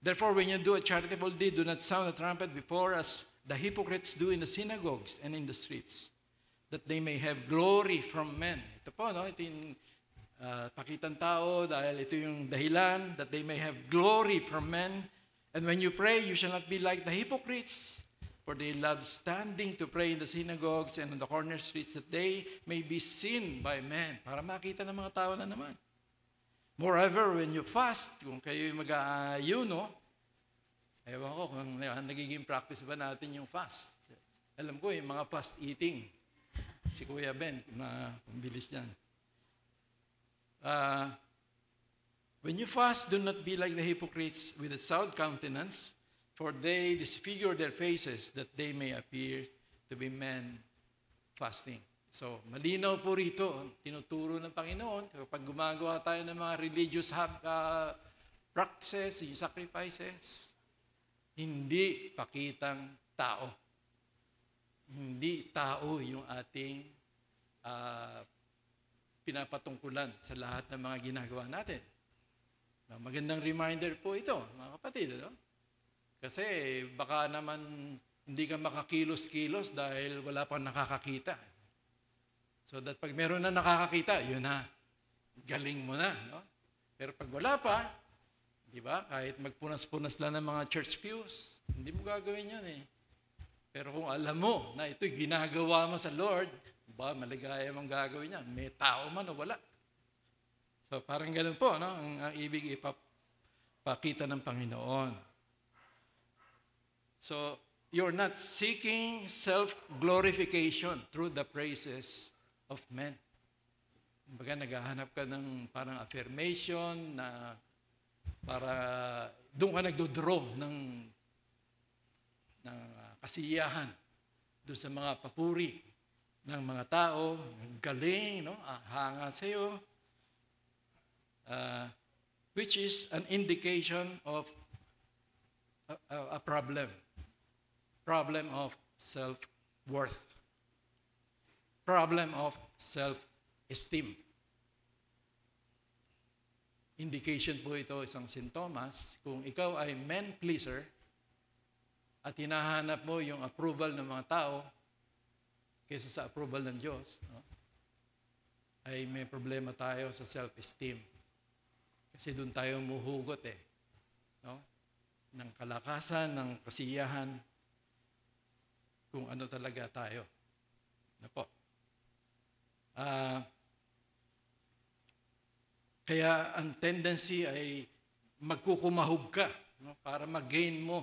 Therefore, when you do a charitable deed, do not sound a trumpet before as the hypocrites do in the synagogues and in the streets, that they may have glory from men. Ito po, no? Ito yung pakitang tao dahil ito yung dahilan that they may have glory from men. And when you pray, you shall not be like the hypocrites, for they love standing to pray in the synagogues and on the corner streets, that they may be seen by men. Para makita ng mga tao na naman. Moreover, when you fast, kung kayo mag-aayuno, ewan ko kung nagiging practice ba natin yung fast. Alam ko yung mga fast eating. Si Kuya Ben, mabilis yan. When you fast, do not be like the hypocrites with a sad countenance, for they disfigure their faces that they may appear to be men fasting. So, malinaw po rito, tinuturo ng Panginoon, kapag gumagawa tayo ng mga religious practices, yung sacrifices, hindi pakitang tao. Hindi tao yung ating pinapatungkulan sa lahat ng mga ginagawa natin. Magandang reminder po ito, mga kapatid. No? Kasi baka naman hindi ka makakilos-kilos dahil wala pang nakakakita. So that pag meron na nakakakita, yun na, galing mo na. No? Pero pag wala pa, di ba, kahit magpunas-punas lang ng mga church pews, hindi mo gagawin yun eh. Pero kung alam mo na ito'y ginagawa mo sa Lord, ba, maligaya mong gagawin yan. May tao man o wala. So parang ganun po, no? Ang ibig ipapakita ng Panginoon. So, you're not seeking self-glorification through the praises of men. Kumbaga, naghahanap ka ng parang affirmation na para doon ka nagdodraw ng kasiyahan doon sa mga papuri ng mga tao, galing, no? Hanga sa'yo, which is an indication of a problem of self-worth, problem of self-esteem. Indication po ito, isang sintomas, kung ikaw ay man-pleaser at hinahanap mo yung approval ng mga tao kaysa sa approval ng Diyos, no? Ay may problema tayo sa self-esteem. Kasi doon tayo muhugot eh. No? Ng kalakasan, ng kasiyahan, kung ano talaga tayo. Ano po? Kaya ang tendency ay magkukumahog ka, no? Para mag-gain mo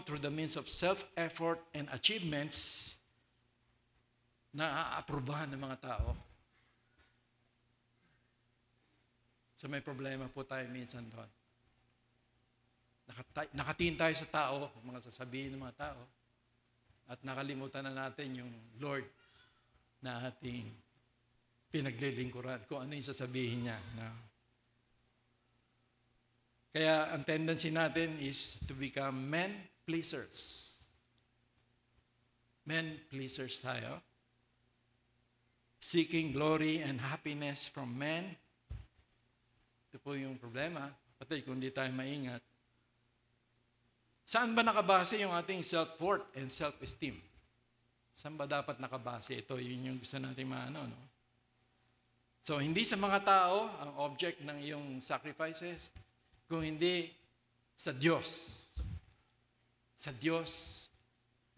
through the means of self-effort and achievements na aaprubahan ng mga tao. So may problema po tayo minsan doon. Nakatingin tayo sa tao, mga sasabihin ng mga tao, at nakalimutan na natin yung Lord na ating pinaglilingkuran, kung ano yung sasabihin niya. No? Kaya ang tendency natin is to become men-pleasers. Men-pleasers tayo. Seeking glory and happiness from men. Ito po yung problema. Pati kung hindi tayo maingat. Saan ba nakabase yung ating self-worth and self-esteem? Saan ba dapat nakabase? Ito, yun yung gusto natin maano. No? So, hindi sa mga tao ang object ng iyong sacrifices, kung hindi sa Diyos. Sa Diyos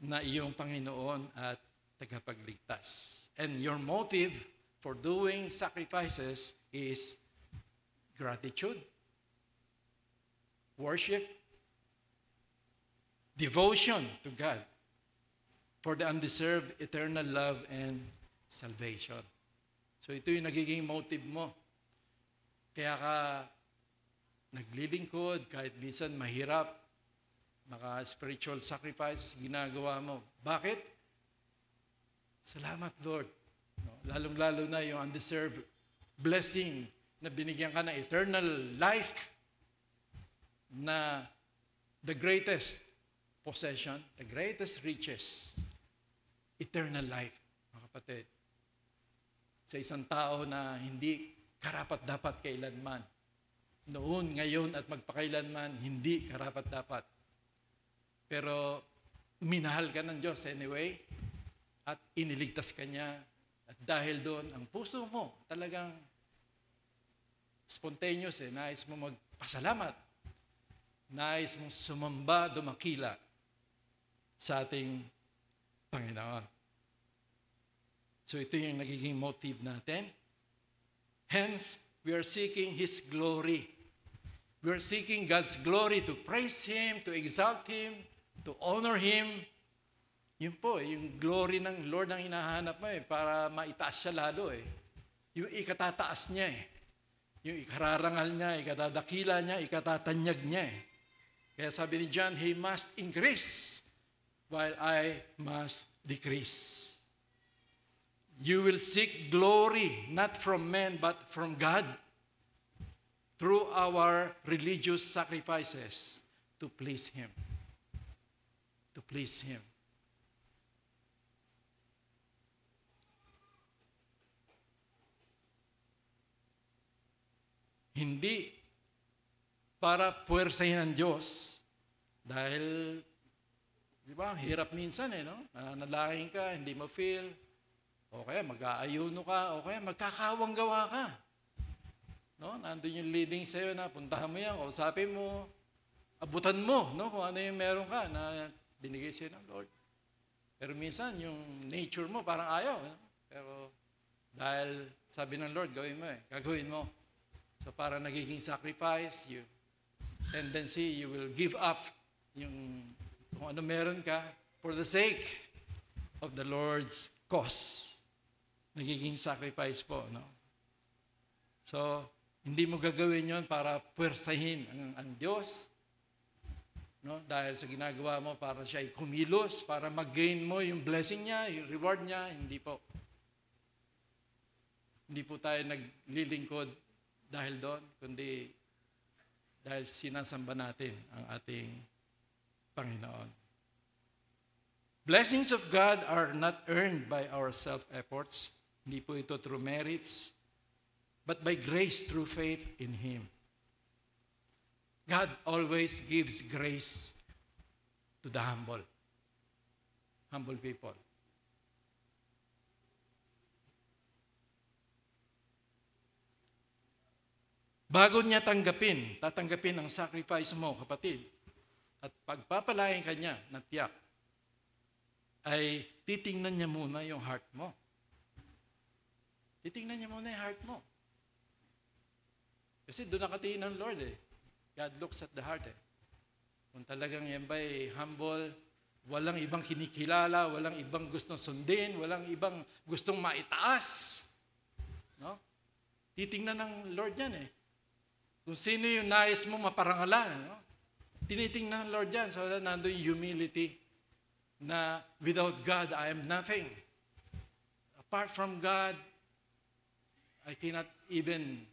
na iyong Panginoon at tagapagligtas. And your motive for doing sacrifices is gratitude, worship, devotion to God for the undeserved eternal love and salvation. So ito yung nagiging motive mo. Kaya ka naglilingkod, kahit minsan mahirap, maka spiritual sacrifices ginagawa mo. Bakit? Salamat, Lord. No? Lalong-lalo na yung undeserved blessing na binigyan ka ng eternal life na the greatest possession, the greatest riches, eternal life, mga kapatid. Sa isang tao na hindi karapat-dapat kailanman noon, ngayon, at magpakailanman, hindi karapat-dapat. Pero minahal ka ng Diyos anyway, at iniligtas ka niya. At dahil doon, ang puso mo talagang spontaneous nais mo magpasalamat. Nais mong sumamba, dumakila sa ating Panginoon. So ito yung nagiging motive natin. Hence, we are seeking His glory. We are seeking God's glory to praise Him, to exalt Him, to honor Him. Yun po, yung glory ng Lord ang hinahanap mo para maitaas siya lalo Yung ikatataas niya Yung ikararangal niya, ikatadakila niya, ikatatanyag niya Kaya sabi ni John, He must increase while I must decrease. You will seek glory not from men but from God through our religious sacrifices to please Him. To please Him. Hindi para puwersahin ng Diyos dahil, di ba, hirap minsan no? Nanalangin ka, hindi mo feel, o kaya mag-aayuno ka, o kaya magkakawang-gawa ka. No? Nandun yung leading sa'yo na puntahan mo yan, kausapin mo, abutan mo, no? Kung ano yung meron ka na binigay sa'yo ng Lord. Pero minsan, yung nature mo parang ayaw. Pero dahil sabi ng Lord, gawin mo gagawin mo. So para nagiging sacrifice, tendency, you will give up yung kung ano meron ka for the sake of the Lord's cause. Nagiging sacrifice po, no? So, hindi mo gagawin yon para puwersahin ang Diyos, no? Dahil sa ginagawa mo para siya ay kumilos, para mag-gain mo yung blessing niya, yung reward niya, hindi po. Hindi po tayo naglilingkod dahil doon, kundi dahil sinasamba natin ang ating Panginoon. Blessings of God are not earned by our self-efforts. Hindi po ito through merits, but by grace through faith in Him. God always gives grace to the humble people. Bago niya tatanggapin ang sacrifice mo, kapatid, at pagpapalain ka niya na tiyak, ay titingnan niya muna yung heart mo. Titingnan niya muna yung heart mo. Kasi doon nakatingin ang Lord God looks at the heart Kung talagang yan ba'y humble, walang ibang kinikilala, walang ibang gustong sundin, walang ibang gustong maitaas. No? Titingnan ng Lord yan Kung sino yung nais mo maparangalan, no? Tinitingnan ng Lord yan. So nandun yung humility na without God, I am nothing. Apart from God, I cannot even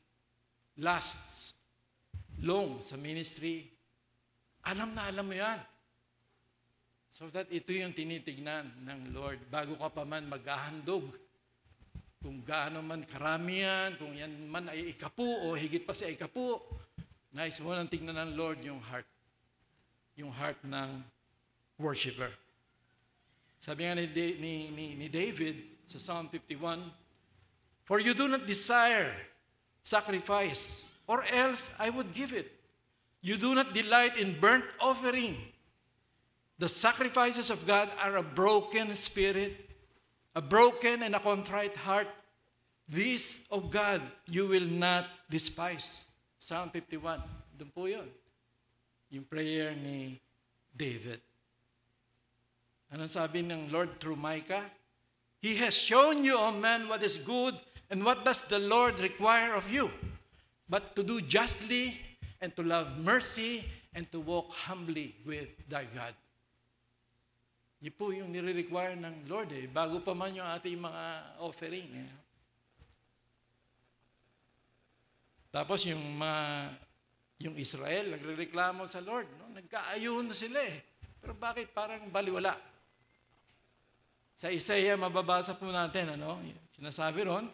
last long sa ministry. Alam na alam mo yan. So that ito yung tinitignan ng Lord. Bago ka pa man maghahandog, kung gaano man karami yan, kung yan man ay ikapu o higit pa sa ikapu, nais mo nang tignan ng Lord yung heart. Yung heart ng worshiper. Sabi nga ni David sa Psalm 51, For you do not desire sacrifice, or else I would give it. You do not delight in burnt offering. The sacrifices of God are a broken spirit, a broken and a contrite heart. This, of God, you will not despise. Psalm 51. Doon po yun. Yung prayer ni David. Anong sabi ng Lord through Micah? He has shown you, O man, what is good, and what does the Lord require of you? But to do justly, and to love mercy, and to walk humbly with thy God. Yun po yung nire-require ng Lord bago pa man yung ating mga offering. Tapos yung Israel, nagre-reklamo sa Lord. No? Nagkaayuno sila Pero bakit parang baliwala? Sa Isaiah, mababasa po natin, sinasabi ron,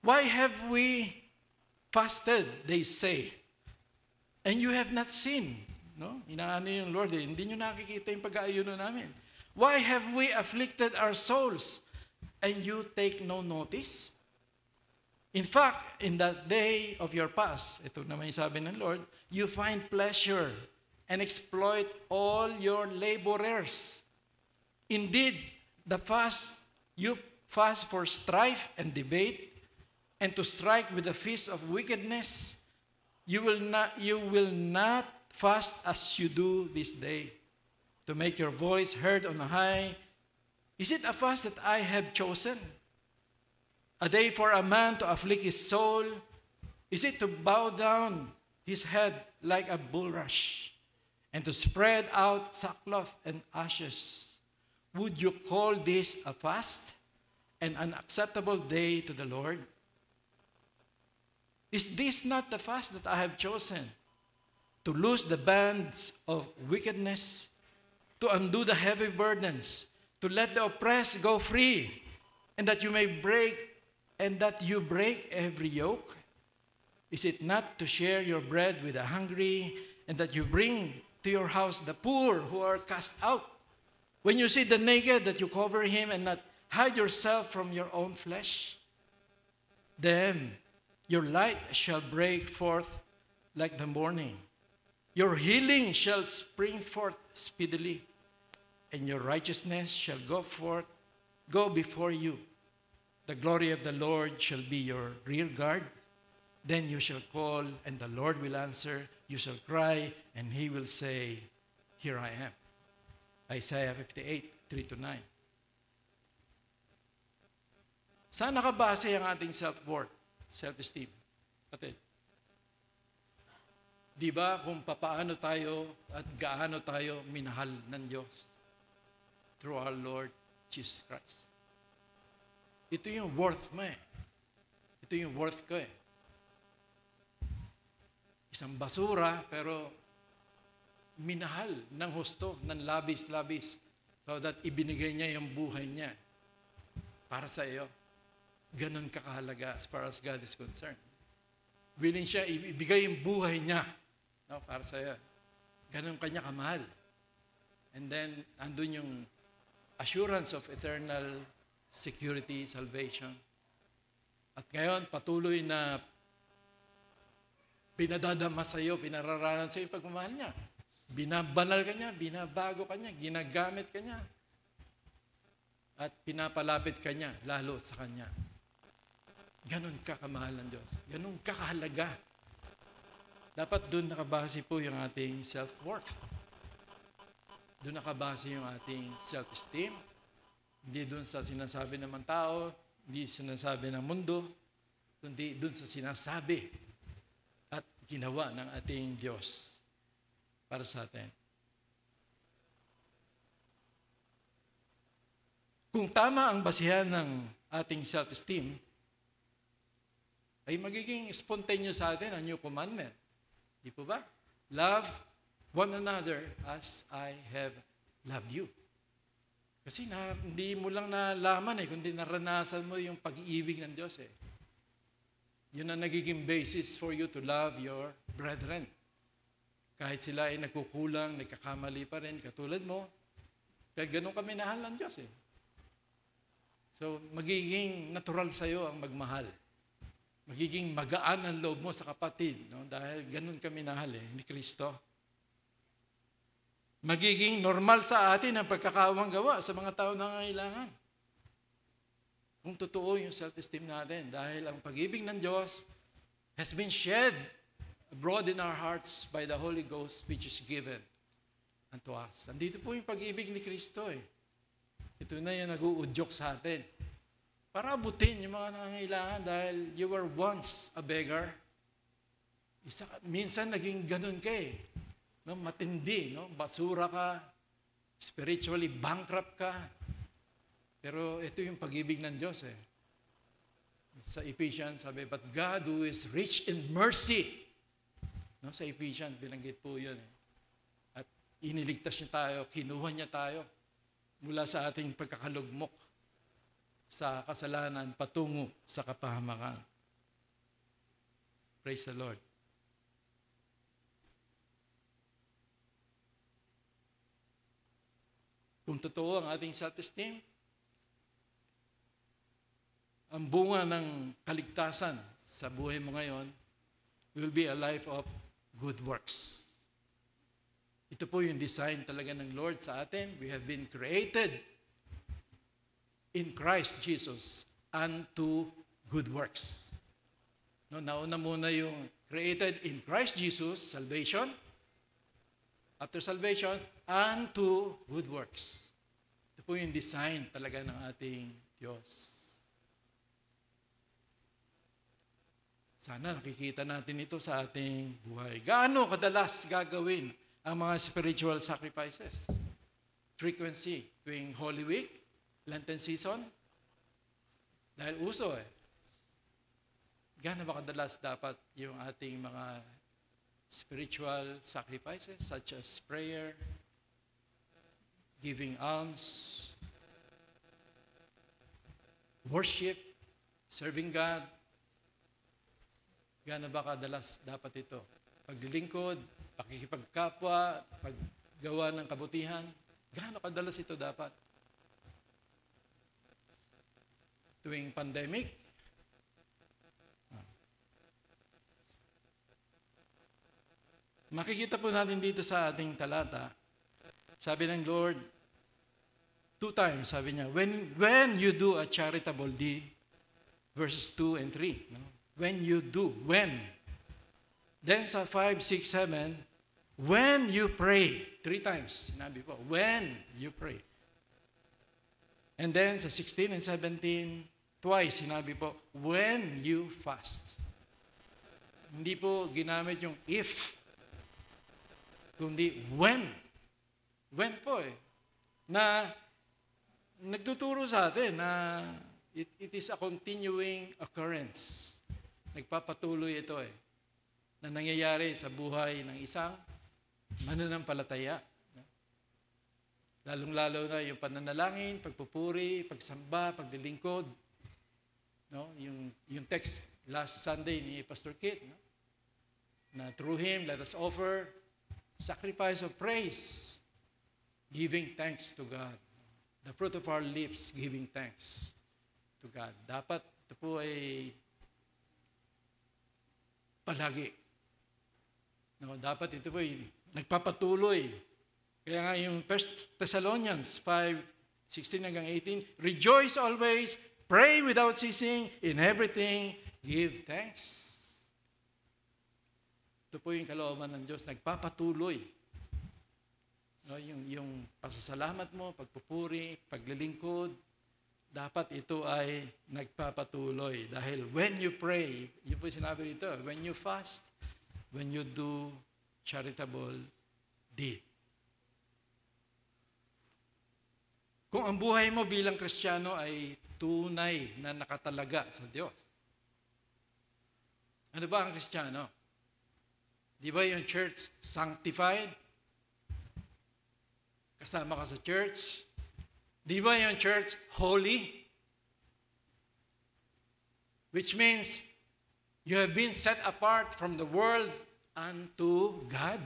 Why have we fasted, they say, and you have not seen? No? Inaano yung Lord eh. Hindi nyo nakikita yung pag-aayuno namin. Why have we afflicted our souls, and you take no notice? In fact, in that day of your past, ito naman yung sabi ng Lord, you find pleasure and exploit all your laborers. Indeed, you fast for strife and debate, and to strike with the fist of wickedness. You will not fast as you do this day, to make your voice heard on high. Is it a fast that I have chosen? A day for a man to afflict his soul? Is it to bow down his head like a bulrush, and to spread out sackcloth and ashes? Would you call this a fast, and an acceptable day to the Lord? Is this not the fast that I have chosen? To loose the bands of wickedness, to undo the heavy burdens, to let the oppressed go free, and that you break every yoke? Is it not to share your bread with the hungry, and that you bring to your house the poor who are cast out? When you see the naked, that you cover him and not hide yourself from your own flesh? Then your light shall break forth like the morning. Your healing shall spring forth speedily, and your righteousness shall go before you. The glory of the Lord shall be your rear guard. Then you shall call, and the Lord will answer. You shall cry, and he will say, here I am. Isaiah 58, 3-9. Saan nakabase ang ating self-worth, self-esteem? Kapatid, di ba kung papaano tayo at gaano tayo minahal ng Diyos? Through our Lord Jesus Christ. Ito yung worth mo eh. Ito yung worth ko eh. Isang basura, pero minahal ng husto, ng labis-labis, so that ibinigay niya yung buhay niya para sa iyo. Ganun kakahalaga as far as God is concerned. Willing siya ibigay yung buhay niya para sa iyo. Ganun kanya kamahal. And then, andun yung assurance of eternal security, salvation. At ngayon, patuloy na pinadadama sa iyo, pinararanan sa iyo yung pagmamahal niya. Binabanal ka niya, binabago ka niya, ginagamit ka niya. At pinapalapit ka niya, lalo sa kanya. Ganon ka kamahal ng Diyos. Ganon ka kahalaga. Dapat doon nakabase po yung ating self-worth. Doon nakabase yung ating self-esteem. Hindi doon sa sinasabi ng mga tao, hindi sinasabi ng mundo, kundi doon sa sinasabi at ginawa ng ating Diyos para sa atin. Kung tama ang basihan ng ating self-esteem, ay magiging spontaneous sa atin ang new commandment. Di po ba? Love one another as I have loved you. Kasi hindi mo lang nalaman kundi naranasan mo yung pag-ibig ng Diyos eh. Yun ang nagiging basis for you to love your brethren. Kahit sila ay nagkukulang, nagkakamali pa rin, katulad mo, kaya ganun kami nahal ng Diyos eh. So, magiging natural sa'yo ang magmahal. Magiging magaan ang loob mo sa kapatid, no? Dahil ganun kami nahal ni Kristo. Magiging normal sa atin ang pagkakawang gawa sa mga tao na nangangailangan. Kung totoo yung self-esteem natin, dahil ang pag-ibig ng Diyos has been shed abroad in our hearts by the Holy Ghost which is given unto us. Nandito po yung pag-ibig ni Kristo eh. Ito na yung nag-uudyok sa atin. Para abutin yung mga nangangailangan dahil you were once a beggar. Minsan naging ganun ka eh. No, matindi, no? Basura ka, spiritually bankrupt ka. Pero ito yung pag-ibig ng Diyos eh. Sa Ephesians, sabi, but God who is rich in mercy. No, sa Ephesians, binanggit po yun eh. At iniligtas niya tayo, kinuha niya tayo mula sa ating pagkakalugmok sa kasalanan patungo sa kapahamakan. Praise the Lord. Kung totoo ang ating self-esteem, ang bunga ng kaligtasan sa buhay mo ngayon will be a life of good works. Ito po yung design talaga ng Lord sa atin. We have been created in Christ Jesus unto good works. No, nauna muna yung created in Christ Jesus, salvation. After salvation, unto good works. Ito po yung design talaga ng ating Diyos. Sana nakikita natin ito sa ating buhay. Gaano kadalas gagawin ang mga spiritual sacrifices? Frequency, tuwing Holy Week, Lenten season? Dahil uso Gaano ba kadalas dapat yung ating mga spiritual sacrifices such as prayer, giving alms, worship, serving God? Gaano ba kadalas dapat ito? Paglilingkod, pakikipagkapwa, paggawa ng kabutihan, gaano kadalas ito dapat? Tuwing pandemic, makikita po natin dito sa ating talata, sabi ng Lord, 2 times, sabi niya, when you do a charitable deed, verses 2 and 3. No? When you do, when. Then sa 5, 6, 7, when you pray. 3 times, sinabi po, when you pray. And then sa 16 and 17, twice, sinabi po, when you fast. Hindi po ginamit yung if, kundi when. When po na nagtuturo sa atin na it is a continuing occurrence. Nagpapatuloy ito na nangyayari sa buhay ng isang mananampalataya. Lalong-lalo na yung pananalangin, pagpupuri, pagsamba, paglilingkod. No? Yung text last Sunday ni Pastor Kit, no? Na through him, let us offer sacrifice of praise, giving thanks to God. The fruit of our lips, giving thanks to God. Dapat ito po ay palagi. No, dapat ito po ay nagpapatuloy. Kaya nga yung 1 Thessalonians 5:16 hanggang 18, rejoice always, pray without ceasing, in everything, give thanks. Ito po yung kalooban ng Diyos, nagpapatuloy. No, yung pasasalamat mo, pagpupuri, paglilingkod, dapat ito ay nagpapatuloy. Dahil when you pray, yun po sinabi dito, when you fast, when you do charitable deed. Kung ang buhay mo bilang Kristiyano ay tunay na nakatalaga sa Diyos. Ano ba ang Kristiyano? Di ba yung church sanctified? Kasama ka sa church. Di ba yung church holy? Which means you have been set apart from the world unto God.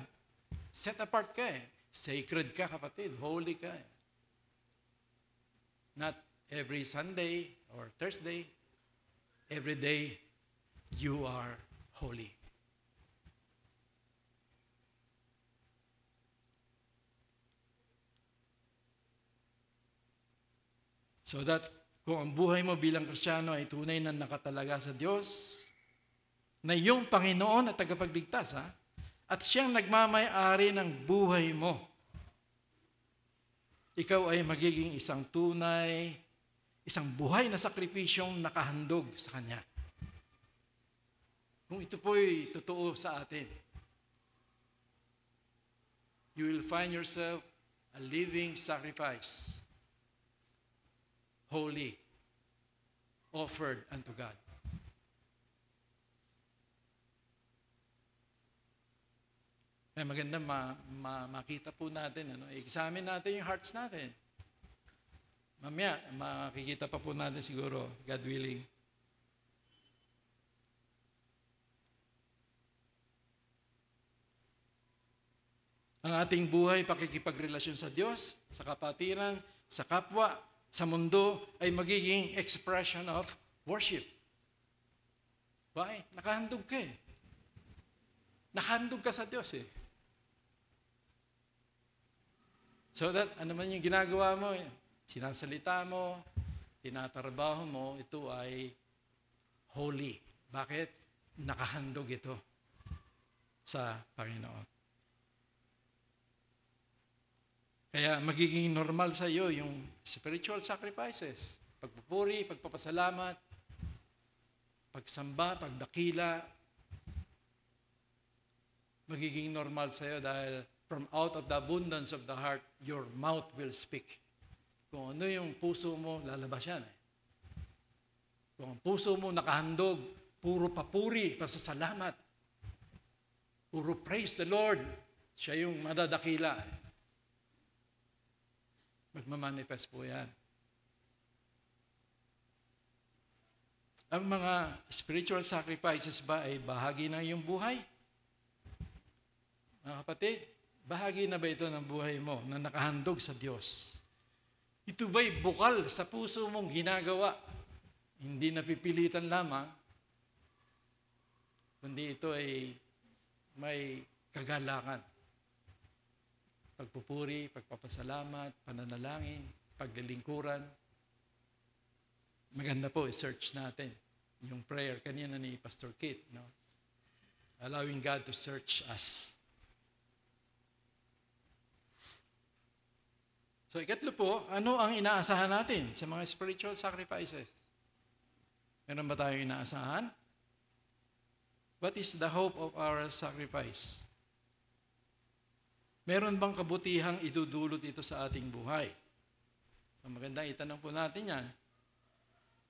Set apart ka Sacred ka, kapatid. Holy ka Not every Sunday or Thursday. Every day, you are holy. So that kung ang buhay mo bilang Kristiyano ay tunay na nakatalaga sa Diyos, na iyong Panginoon at tagapagligtas, at siyang nagmamay-ari ng buhay mo, ikaw ay magiging isang tunay, isang buhay na sakripisyong nakahandog sa Kanya. Kung ito po'y totoo sa atin, you will find yourself a living sacrifice, holy, offered unto God. Ay maganda makita po natin, examine natin yung hearts natin. Mamaya, makikita pa po natin siguro, God willing. Ang ating buhay, pakikipagrelasyon sa Diyos, sa kapatiran, sa kapwa, sa mundo, ay magiging expression of worship. Why? Nakahandog ka eh. Nakahandog ka sa Diyos eh. So that, ano man yung ginagawa mo, sinasalita mo, tinatrabaho mo, ito ay holy. Bakit? Nakahandog ito sa Panginoon. Kaya magiging normal sa iyo yung spiritual sacrifices. Pagpupuri, pagpapasalamat, pagsamba, pagdakila. Magiging normal sa iyo dahil from out of the abundance of the heart, your mouth will speak. Kung ano yung puso mo, lalabas yan. Kung ang puso mo nakahandog, puro papuri, pasasalamat, puro praise the Lord, siya yung madadakila. Magmamanifest po yan. Ang mga spiritual sacrifices ba ay bahagi ng iyong buhay? Mga kapatid, bahagi na ba ito ng buhay mo na nakahandog sa Diyos? Ito ba'y bukal sa puso mong ginagawa? Hindi napipilitan lamang, kundi ito ay may kagalakan. Pagpupuri, pagpapasalamat, pananalangin, paglilingkuran. Maganda po, i-search natin yung prayer kanina ni Pastor Kit. No? Allowing God to search us. So, ikatlo po, ano ang inaasahan natin sa mga spiritual sacrifices? Meron ba tayong inaasahan? What is the hope of our sacrifice? Meron bang kabutihang idudulot ito sa ating buhay? So, magandang itanong po natin yan.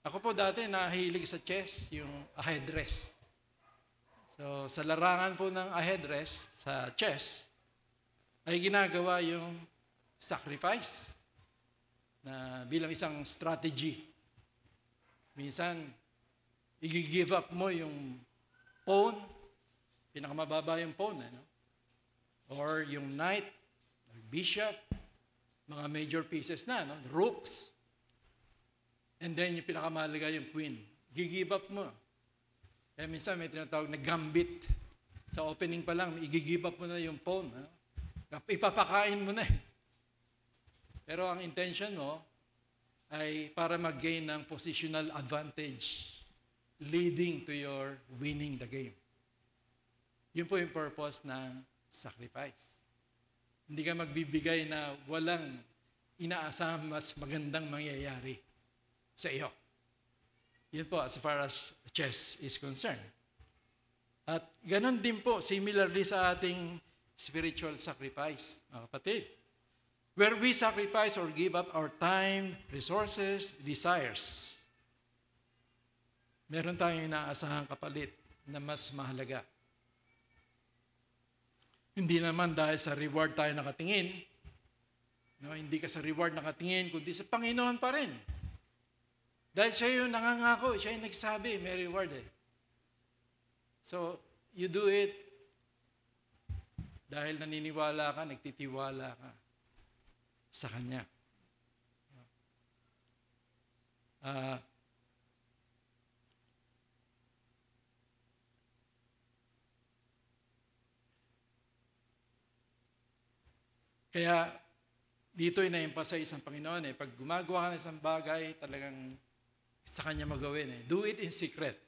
Ako po dati nahilig sa chess, yung aheadress. So, sa larangan po ng aheadress, sa chess, ay ginagawa yung sacrifice na bilang isang strategy. Minsan, i-give up mo yung pawn, pinakamababa yung pawn, no? Or yung knight, bishop, mga major pieces na, no? Rooks, and then yung pinakamahalaga yung queen. I-give up mo. Kaya minsan may tinatawag na gambit. Sa opening pa lang, i-give up mo na yung pawn. No? Ipapakain mo na eh. Pero ang intention mo ay para mag-gain ng positional advantage leading to your winning the game. Yun po yung purpose ng sacrifice. Hindi ka magbibigay na walang inaasahang mas magandang mangyayari sa iyo. Yun po as far as chess is concerned. At ganun din po, similarly sa ating spiritual sacrifice, mga kapatid. Where we sacrifice or give up our time, resources, desires. Meron tayong inaasahang kapalit na mas mahalaga. Hindi naman dahil sa reward tayo nakatingin. No, hindi ka sa reward nakatingin, kundi sa Panginoon pa rin. Dahil siya yung nangangako, siya yung nagsabi, may reward eh. So, you do it dahil naniniwala ka, nagtitiwala ka sa Kanya. Kaya dito ay na-emphasize ang Panginoon eh. Pag gumagawa ka ng isang bagay, talagang sa Kanya magawin eh. Do it in secret.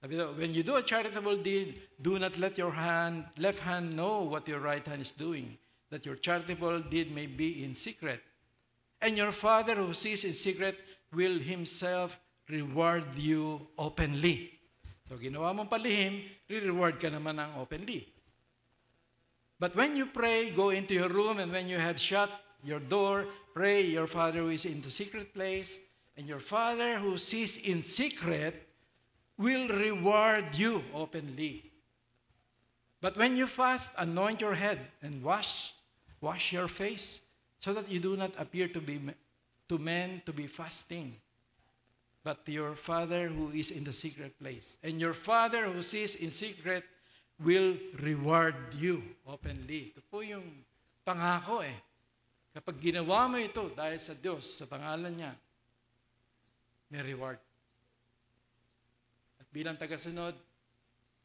When you do a charitable deed, do not let your left hand know what your right hand is doing, that your charitable deed may be in secret. And your Father who sees in secret will Himself reward you openly. So ginawa mong palihim, re-reward ka naman ng openly. But when you pray, go into your room, and when you have shut your door, pray your Father who is in the secret place, and your Father who sees in secret will reward you openly. But when you fast, anoint your head and wash your face, so that you do not appear to men to be fasting, but to your Father who is in the secret place. And your Father who sees in secret will reward you openly. Ito po yung pangako eh. Kapag ginawa mo ito dahil sa Diyos, sa pangalan niya, may reward. At bilang tagasunod,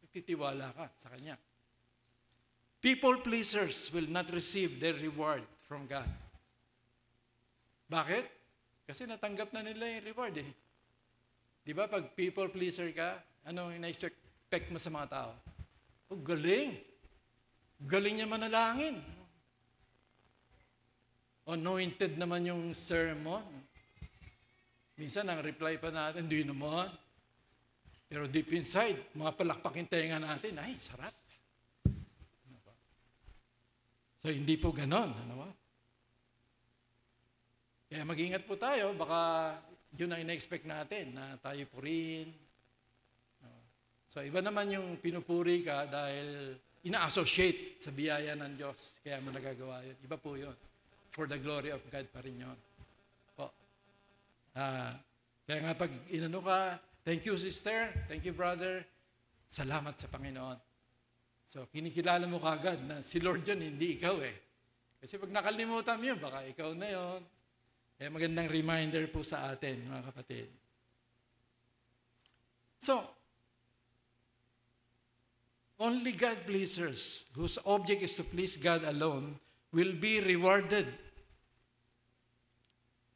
titiwala ka sa Kanya. People pleasers will not receive their reward from God. Bakit? Kasi natanggap na nila yung reward eh. Di ba pag people pleaser ka, ano yung na-expect mo sa mga tao? Oh, galing. Galing niya manalangin. Anointed naman yung sermon. Minsan ang reply pa natin, hindi naman. Pero deep inside, mga palakpakin tenga natin, ay, sarap. So, hindi po ganon. Ano ba? Kaya mag-ingat po tayo, baka yun ang ina-expect natin, na tayo purihin. So, iba naman yung pinupuri ka dahil ina-associate sa biyaya ng Diyos. Kaya mo nagagawa yun. Iba po yun. For the glory of God pa rin yun. Po. Kaya nga pag inano ka, thank you sister, thank you brother, salamat sa Panginoon. So, kinikilala mo kagad na si Lord yun, hindi ikaw eh. Kasi pag nakalimutan mo yun, baka ikaw na yun. Kaya magandang reminder po sa atin, mga kapatid. So, only God pleasers, whose object is to please God alone, will be rewarded.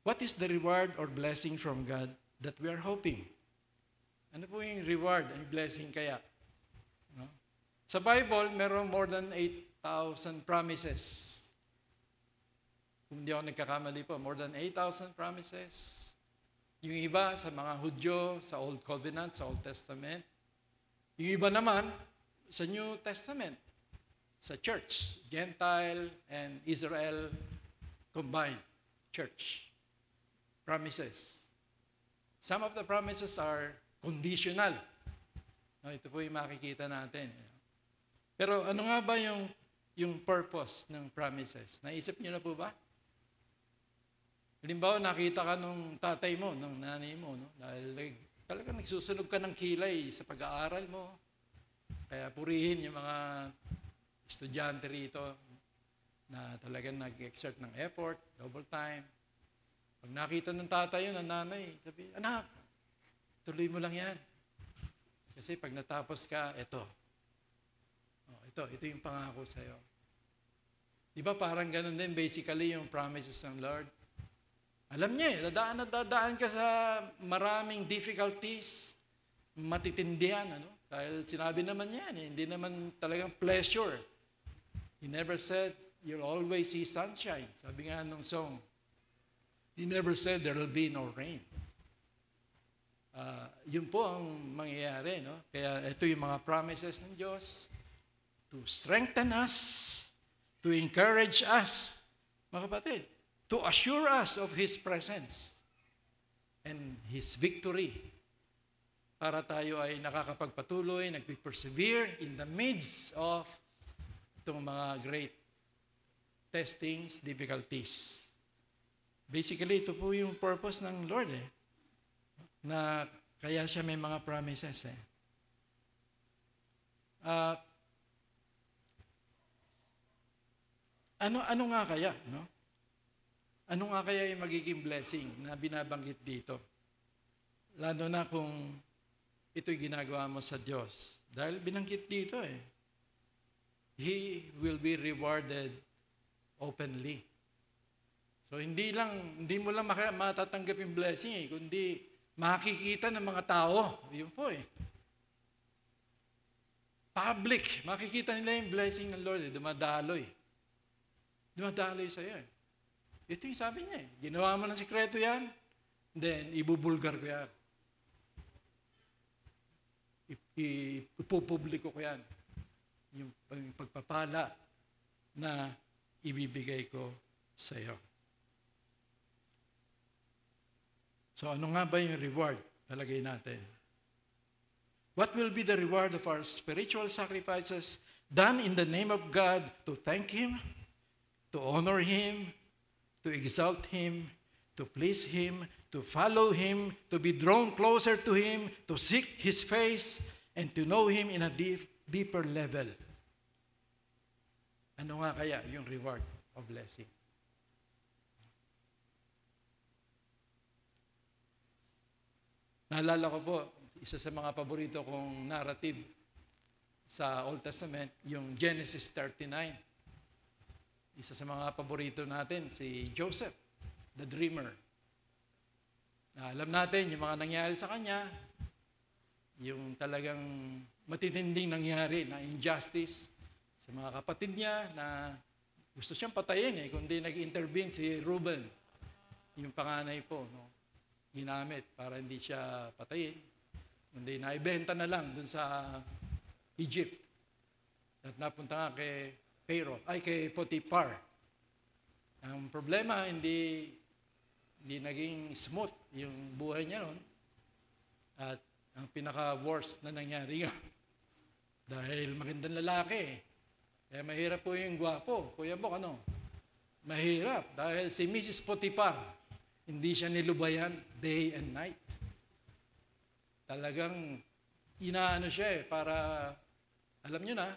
What is the reward or blessing from God that we are hoping? Ano po yung reward and blessing kaya? No? Sa Bible, meron more than 8,000 promises. Kung di ako nagkakamali po, more than 8,000 promises. Yung iba sa mga Hudyo, sa Old Covenant, sa Old Testament. Yung iba naman sa New Testament, sa church, Gentile and Israel combined church. Promises. Some of the promises are conditional. No, ito po yung makikita natin. Pero ano nga ba yung purpose ng promises? Naisip niyo na po ba? Halimbawa, nakita ka nung tatay mo, nung nanay mo, no? Dahil talagang nagsusunog ka ng kilay sa pag-aaral mo. Kaya purihin yung mga estudyante rito na talagang nag-exert ng effort, double time. Pag nakita ng tatay yun, ng nanay, sabi, anak, tuloy mo lang yan. Kasi pag natapos ka, ito yung pangako sa'yo. Di ba parang ganun din basically yung promises ng Lord? Alam niya dadaan ka sa maraming difficulties, matitindihan, ano? Dahil sinabi naman niya, hindi naman talagang pleasure. He never said, you'll always see sunshine. Sabi nga nung song, He never said there will be no rain. Yun po ang mangyayari, no? Kaya ito yung mga promises ng Diyos to strengthen us, to encourage us, mga kapatid, to assure us of His presence and His victory para tayo ay nakakapagpatuloy, nagpe-persevere in the midst of itong mga great testings, difficulties. Basically, ito po yung purpose ng Lord na kaya siya may mga promises Ano nga kaya, no? Ano nga kaya yung magiging blessing na binabanggit dito? Lalo na kung ito'y ginagawa mo sa Diyos. Dahil binanggit dito He will be rewarded openly. So hindi mo lang matatanggap yung blessing kundi makikita ng mga tao. Yun po Public. Makikita nila yung blessing ng Lord. Dumadaloy. Dumadaloy sa'yo Ito yung sabi niya Ginawa mo ng sikreto yan, then ibubulgar ko yan. Ipupubliko ko yan. Yung pagpapala na ibibigay ko sa iyo. So ano nga ba yung reward? Talagay natin. What will be the reward of our spiritual sacrifices done in the name of God to thank Him, to honor Him, to exalt Him, to please Him, to follow Him, to be drawn closer to Him, to seek His face, and to know Him in a deeper level. Ano nga kaya yung reward of blessing? Naalala ko po, isa sa mga paborito kong narrative sa Old Testament, yung Genesis 39. Isa sa mga paborito natin, si Joseph, the dreamer. Alam natin yung mga nangyari sa kanya, yung talagang matitinding nangyari na injustice sa mga kapatid niya na gusto siyang patayin kundi nag-intervene si Reuben, yung panganay po, no? Ginamit para hindi siya patayin, kundi naibenta na lang dun sa Egypt. At napunta nga kay kay Potiphar. Ang problema, hindi naging smooth yung buhay niya noon. At ang pinaka-worst na nangyari nga, dahil magandang lalaki, kaya mahirap po yung gwapo. Kuya Bok, ano? Mahirap dahil si Mrs. Potiphar, hindi siya nilubayan day and night. Talagang inaano siya para, alam nyo na,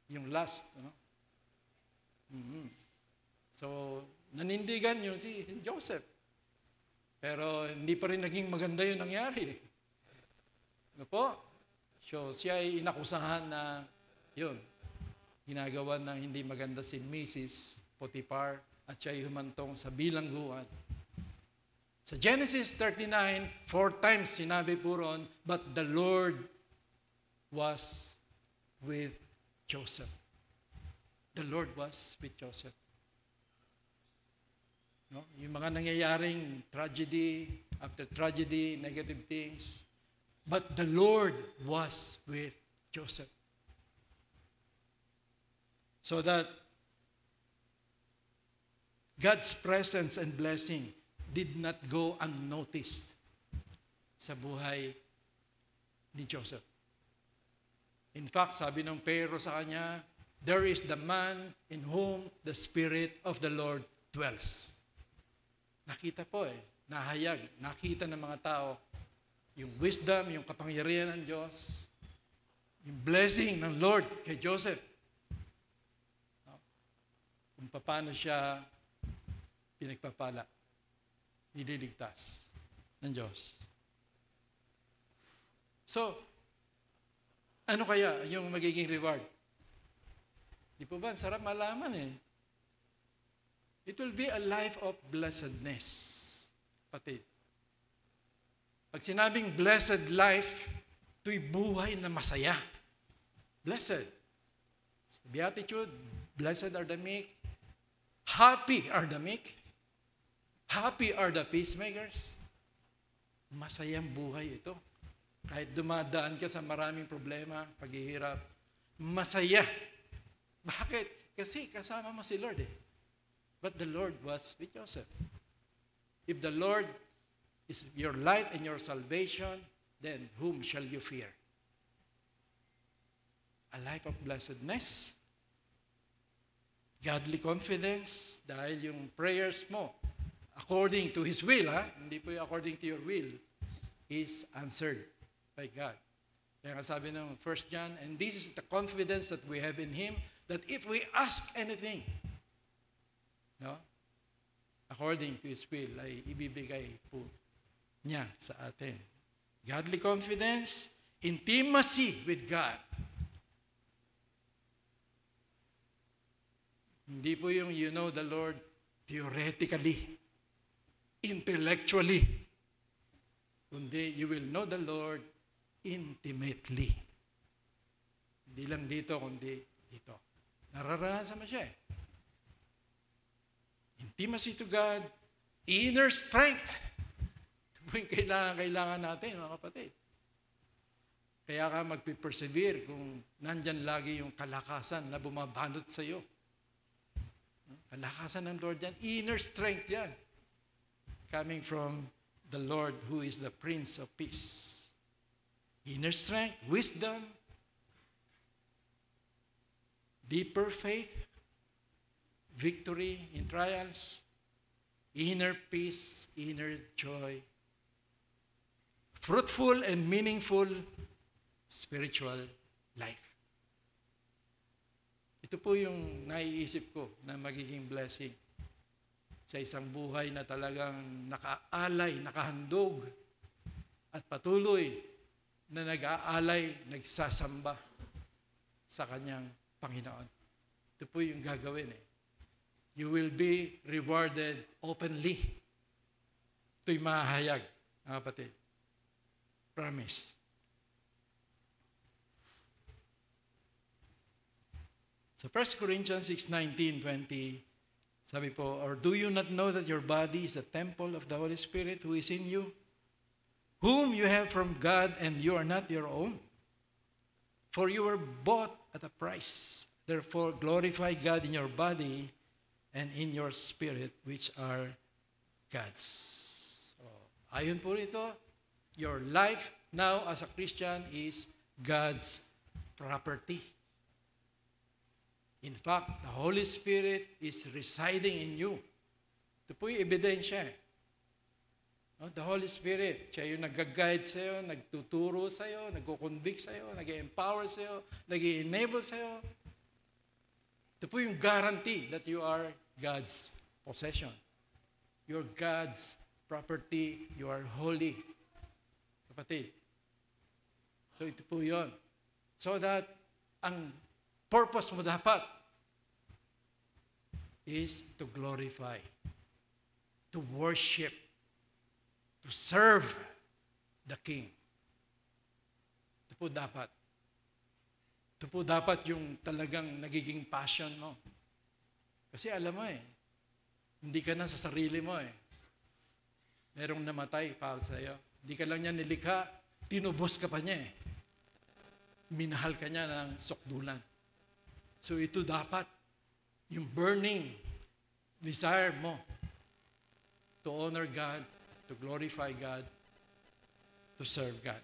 yung lust. No? So, nanindigan yun si Joseph. Pero hindi pa rin naging maganda yung nangyari. Ano po? So, siya ay inakusahan na yun, ginagawa ng hindi maganda si Mrs. Potiphar at siya ay humantong sa bilangguan. Sa Genesis 39, 4 times sinabi po ron, but the Lord was with Joseph. The Lord was with Joseph. No? Yung mga nangyayaring tragedy, after tragedy, negative things, but the Lord was with Joseph. So that God's presence and blessing did not go unnoticed sa buhay ni Joseph. In fact, sabi ng Pharaoh sa kanya, there is the man in whom the Spirit of the Lord dwells. Nakita po nahayag, nakita ng mga tao, yung wisdom, yung kapangyarihan ng Diyos, yung blessing ng Lord kay Joseph. Kung paano siya pinagpapala, nililigtas ng Diyos. So, ano kaya yung magiging reward? Di po ba? Sarap malaman It will be a life of blessedness. Patid. Pag sinabing blessed life, ito'y buhay na masaya. Blessed. Beatitude, blessed are the meek. Happy are the meek. Happy are the peacemakers. Masayang buhay ito. Kahit dumadaan ka sa maraming problema, paghihirap, masaya. Bakit? Kasi kasama mo si Lord But the Lord was with Joseph. If the Lord is your light and your salvation, then whom shall you fear? A life of blessedness, godly confidence, dahil yung prayers mo, according to His will, hindi po yung according to your will, is answered by God. Kaya nga sabi ng 1 John, and this is the confidence that we have in Him, that if we ask anything, according to His will, ay ibibigay po niya sa atin. Godly confidence, intimacy with God. Hindi po yung you know the Lord theoretically, intellectually, kundi you will know the Lord intimately. Hindi lang dito, kundi dito. Nararanasan mo siya Intimacy to God, inner strength. Ito po yung kailangan natin, mga kapatid. Kaya ka magpipersevere kung nandyan lagi yung kalakasan na bumabanot sa iyo. Kalakasan ng Lord yan. Inner strength yan. Coming from the Lord who is the Prince of Peace. Inner strength, wisdom, deeper faith, victory in trials, inner peace, inner joy, fruitful and meaningful spiritual life. Ito po yung naiisip ko na magiging blessing sa isang buhay na talagang nakaalay, nakahandog, at patuloy na nag-aalay, nagsasamba sa kanyang Panginoon. Ito po yung gagawin eh. You will be rewarded openly. Ito'y mahahayag, mga kapatid. Promise. So 1 Corinthians 6:19-20, sabi po, or do you not know that your body is a temple of the Holy Spirit who is in you, whom you have from God, and you are not your own? For you were bought at a price. Therefore, glorify God in your body and in your spirit, which are God's. So, ayon po rito, your life now as a Christian is God's property. In fact, the Holy Spirit is residing in you. Ito po yung ebidensya. No? The Holy Spirit, siya yung nag-guide sa'yo, nagtuturo sa'yo, nagko-convict sa'yo, nag-empower sa'yo, nag-enable sa'yo. Ito po yung guarantee that you are God's possession. You're God's property. You are holy. Kapatid. So ito po yun. So that ang purpose mo dapat is to glorify, to worship, to serve the King. Ito po dapat. Ito po dapat yung talagang nagiging passion mo. Kasi alam mo hindi ka na sa sarili mo Merong namatay para sa iyo. Hindi ka lang niya nilikha, tinubos ka pa niya Minahal ka niya ng sukdulan. So ito dapat, yung burning desire mo to honor God, to glorify God, to serve God.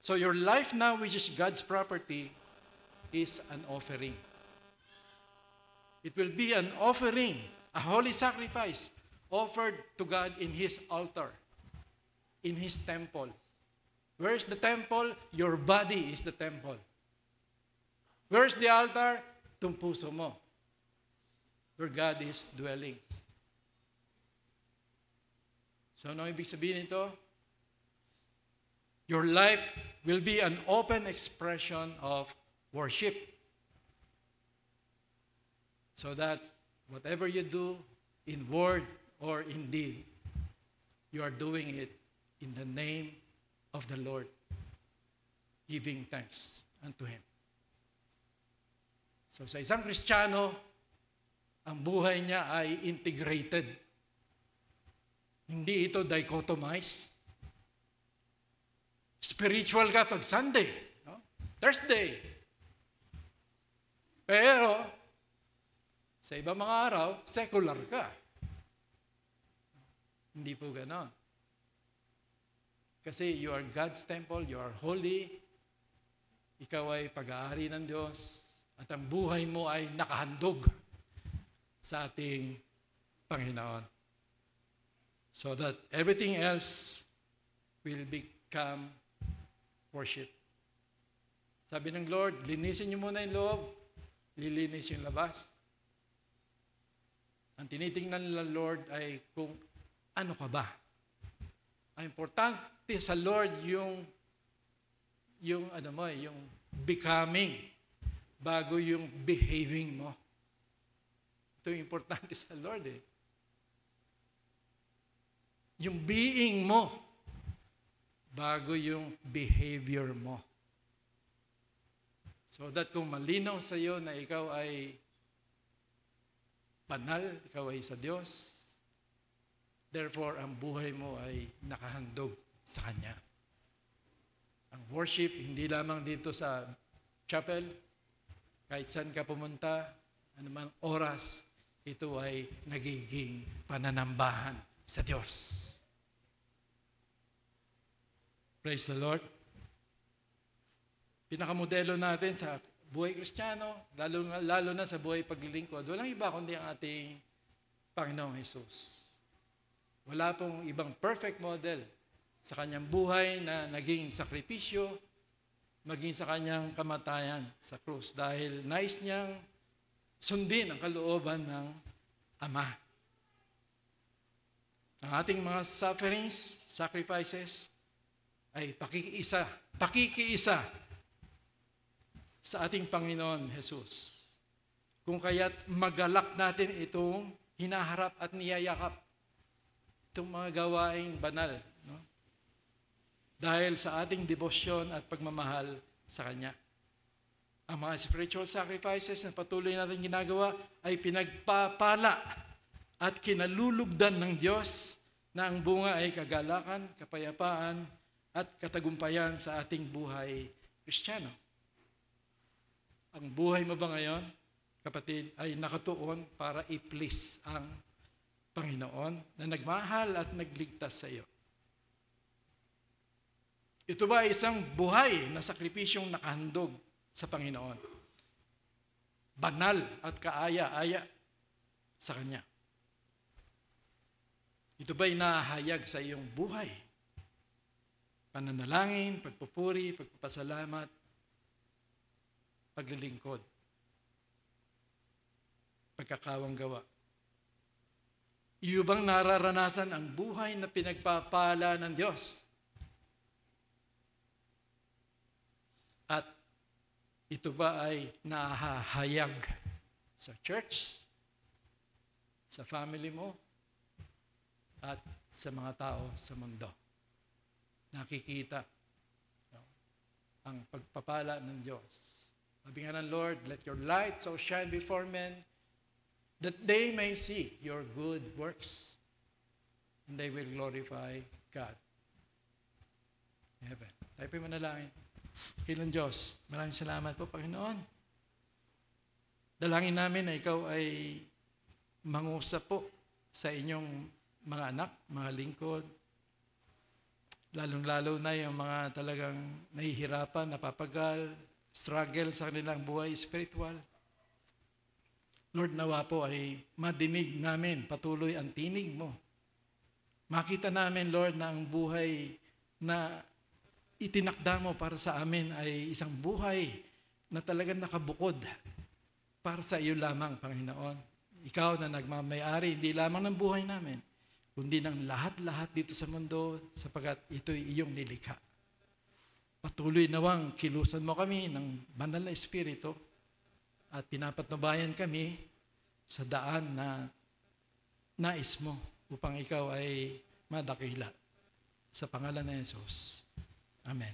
So your life now, which is God's property, is an offering. It will be an offering, a holy sacrifice, offered to God in His altar, in His temple. Where is the temple? Your body is the temple. Where's the altar? Itong puso mo. Where God is dwelling. So ano ibig sabihin nito? Your life will be an open expression of worship. So that whatever you do in word or in deed, you are doing it in the name of the Lord, giving thanks unto Him. So sa isang Kristiyano, ang buhay niya ay integrated. Hindi ito dichotomized. Spiritual ka pag Sunday, Thursday. Pero, sa ibang mga araw, secular ka. Hindi po ganon. Kasi you are God's temple, you are holy, ikaw ay pag-aari ng Diyos, at ang buhay mo ay nakahandog sa ating Panginoon. So that everything else will become worship. Sabi ng Lord, linisin niyo muna yung loob, lilinis yung labas. Ang tinitingnan ng Lord ay kung ano ka ba. Ang importante sa Lord yung becoming bago yung behaving mo. Ito yung importante sa Lord Yung being mo bago yung behavior mo. So that kung malinaw sa iyo na ikaw ay banal, ikaw ay sa Diyos, therefore ang buhay mo ay nakahandog sa Kanya. Ang worship, hindi lamang dito sa chapel, kahit saan ka pumunta, anumang oras, ito ay nagiging pananambahan sa Diyos. Praise the Lord. Pinakamodelo natin sa buhay Kristiyano, lalo na sa buhay paglilingkod, walang iba kundi ang ating Panginoong Jesus. Wala pong ibang perfect model sa kanyang buhay na naging sakripisyo, maging sa kanyang kamatayan sa krus dahil nais niyang sundin ang kalooban ng Ama. Ang ating mga sufferings, sacrifices, ay pakikiisa sa ating Panginoon Jesus. Kung kaya't magalak natin itong hinaharap at niyayakap, itong mga gawaing banal, no? Dahil sa ating debosyon at pagmamahal sa Kanya. Ang mga spiritual sacrifices na patuloy natin ginagawa ay pinagpapala at kinalulugdan ng Diyos na ang bunga ay kagalakan, kapayapaan, at katagumpayan sa ating buhay Kristiyano. Ang buhay mo ba ngayon, kapatid, ay nakatuon para i-please ang Panginoon na nagmahal at nagligtas sa iyo? Ito ba ay isang buhay na sakripisyong nakahandog sa Panginoon? Banal at kaaya-aya sa Kanya. Ito ba'y nahayag sa iyong buhay? Pananalangin, pagpupuri, pagpapasalamat, paglilingkod, pagkakawang gawa. Iyo bang nararanasan ang buhay na pinagpapala ng Diyos? At ito ba ay nahahayag sa church, sa family mo, at sa mga tao sa mundo? Nakikita ang pagpapala ng Diyos. Sabi nga ng Lord, let your light so shine before men that they may see your good works and they will glorify God in heaven. Tayo po'y manalangin. Kilang Diyos, maraming salamat po, Panginoon. Dalangin namin na ikaw ay mangusap po sa inyong mga anak, mga lingkod, lalong-lalo na yung mga talagang nahihirapan, napapagal, struggle sa kanilang buhay spiritual. Lord, nawa po ay madinig namin patuloy ang tinig mo. Makita namin, Lord, na ang buhay na itinakda mo para sa amin ay isang buhay na talagang nakabukod para sa iyo lamang, Panginoon. Ikaw na nagmamayari, hindi lamang ng buhay namin, kundi ng lahat-lahat dito sa mundo sapagkat ito'y iyong nilikha. Patuloy nawang kilusan mo kami ng banal na Espiritu at pinapatnubayan kami sa daan na nais mo upang ikaw ay madakila. Sa pangalan ni Jesus. Amen.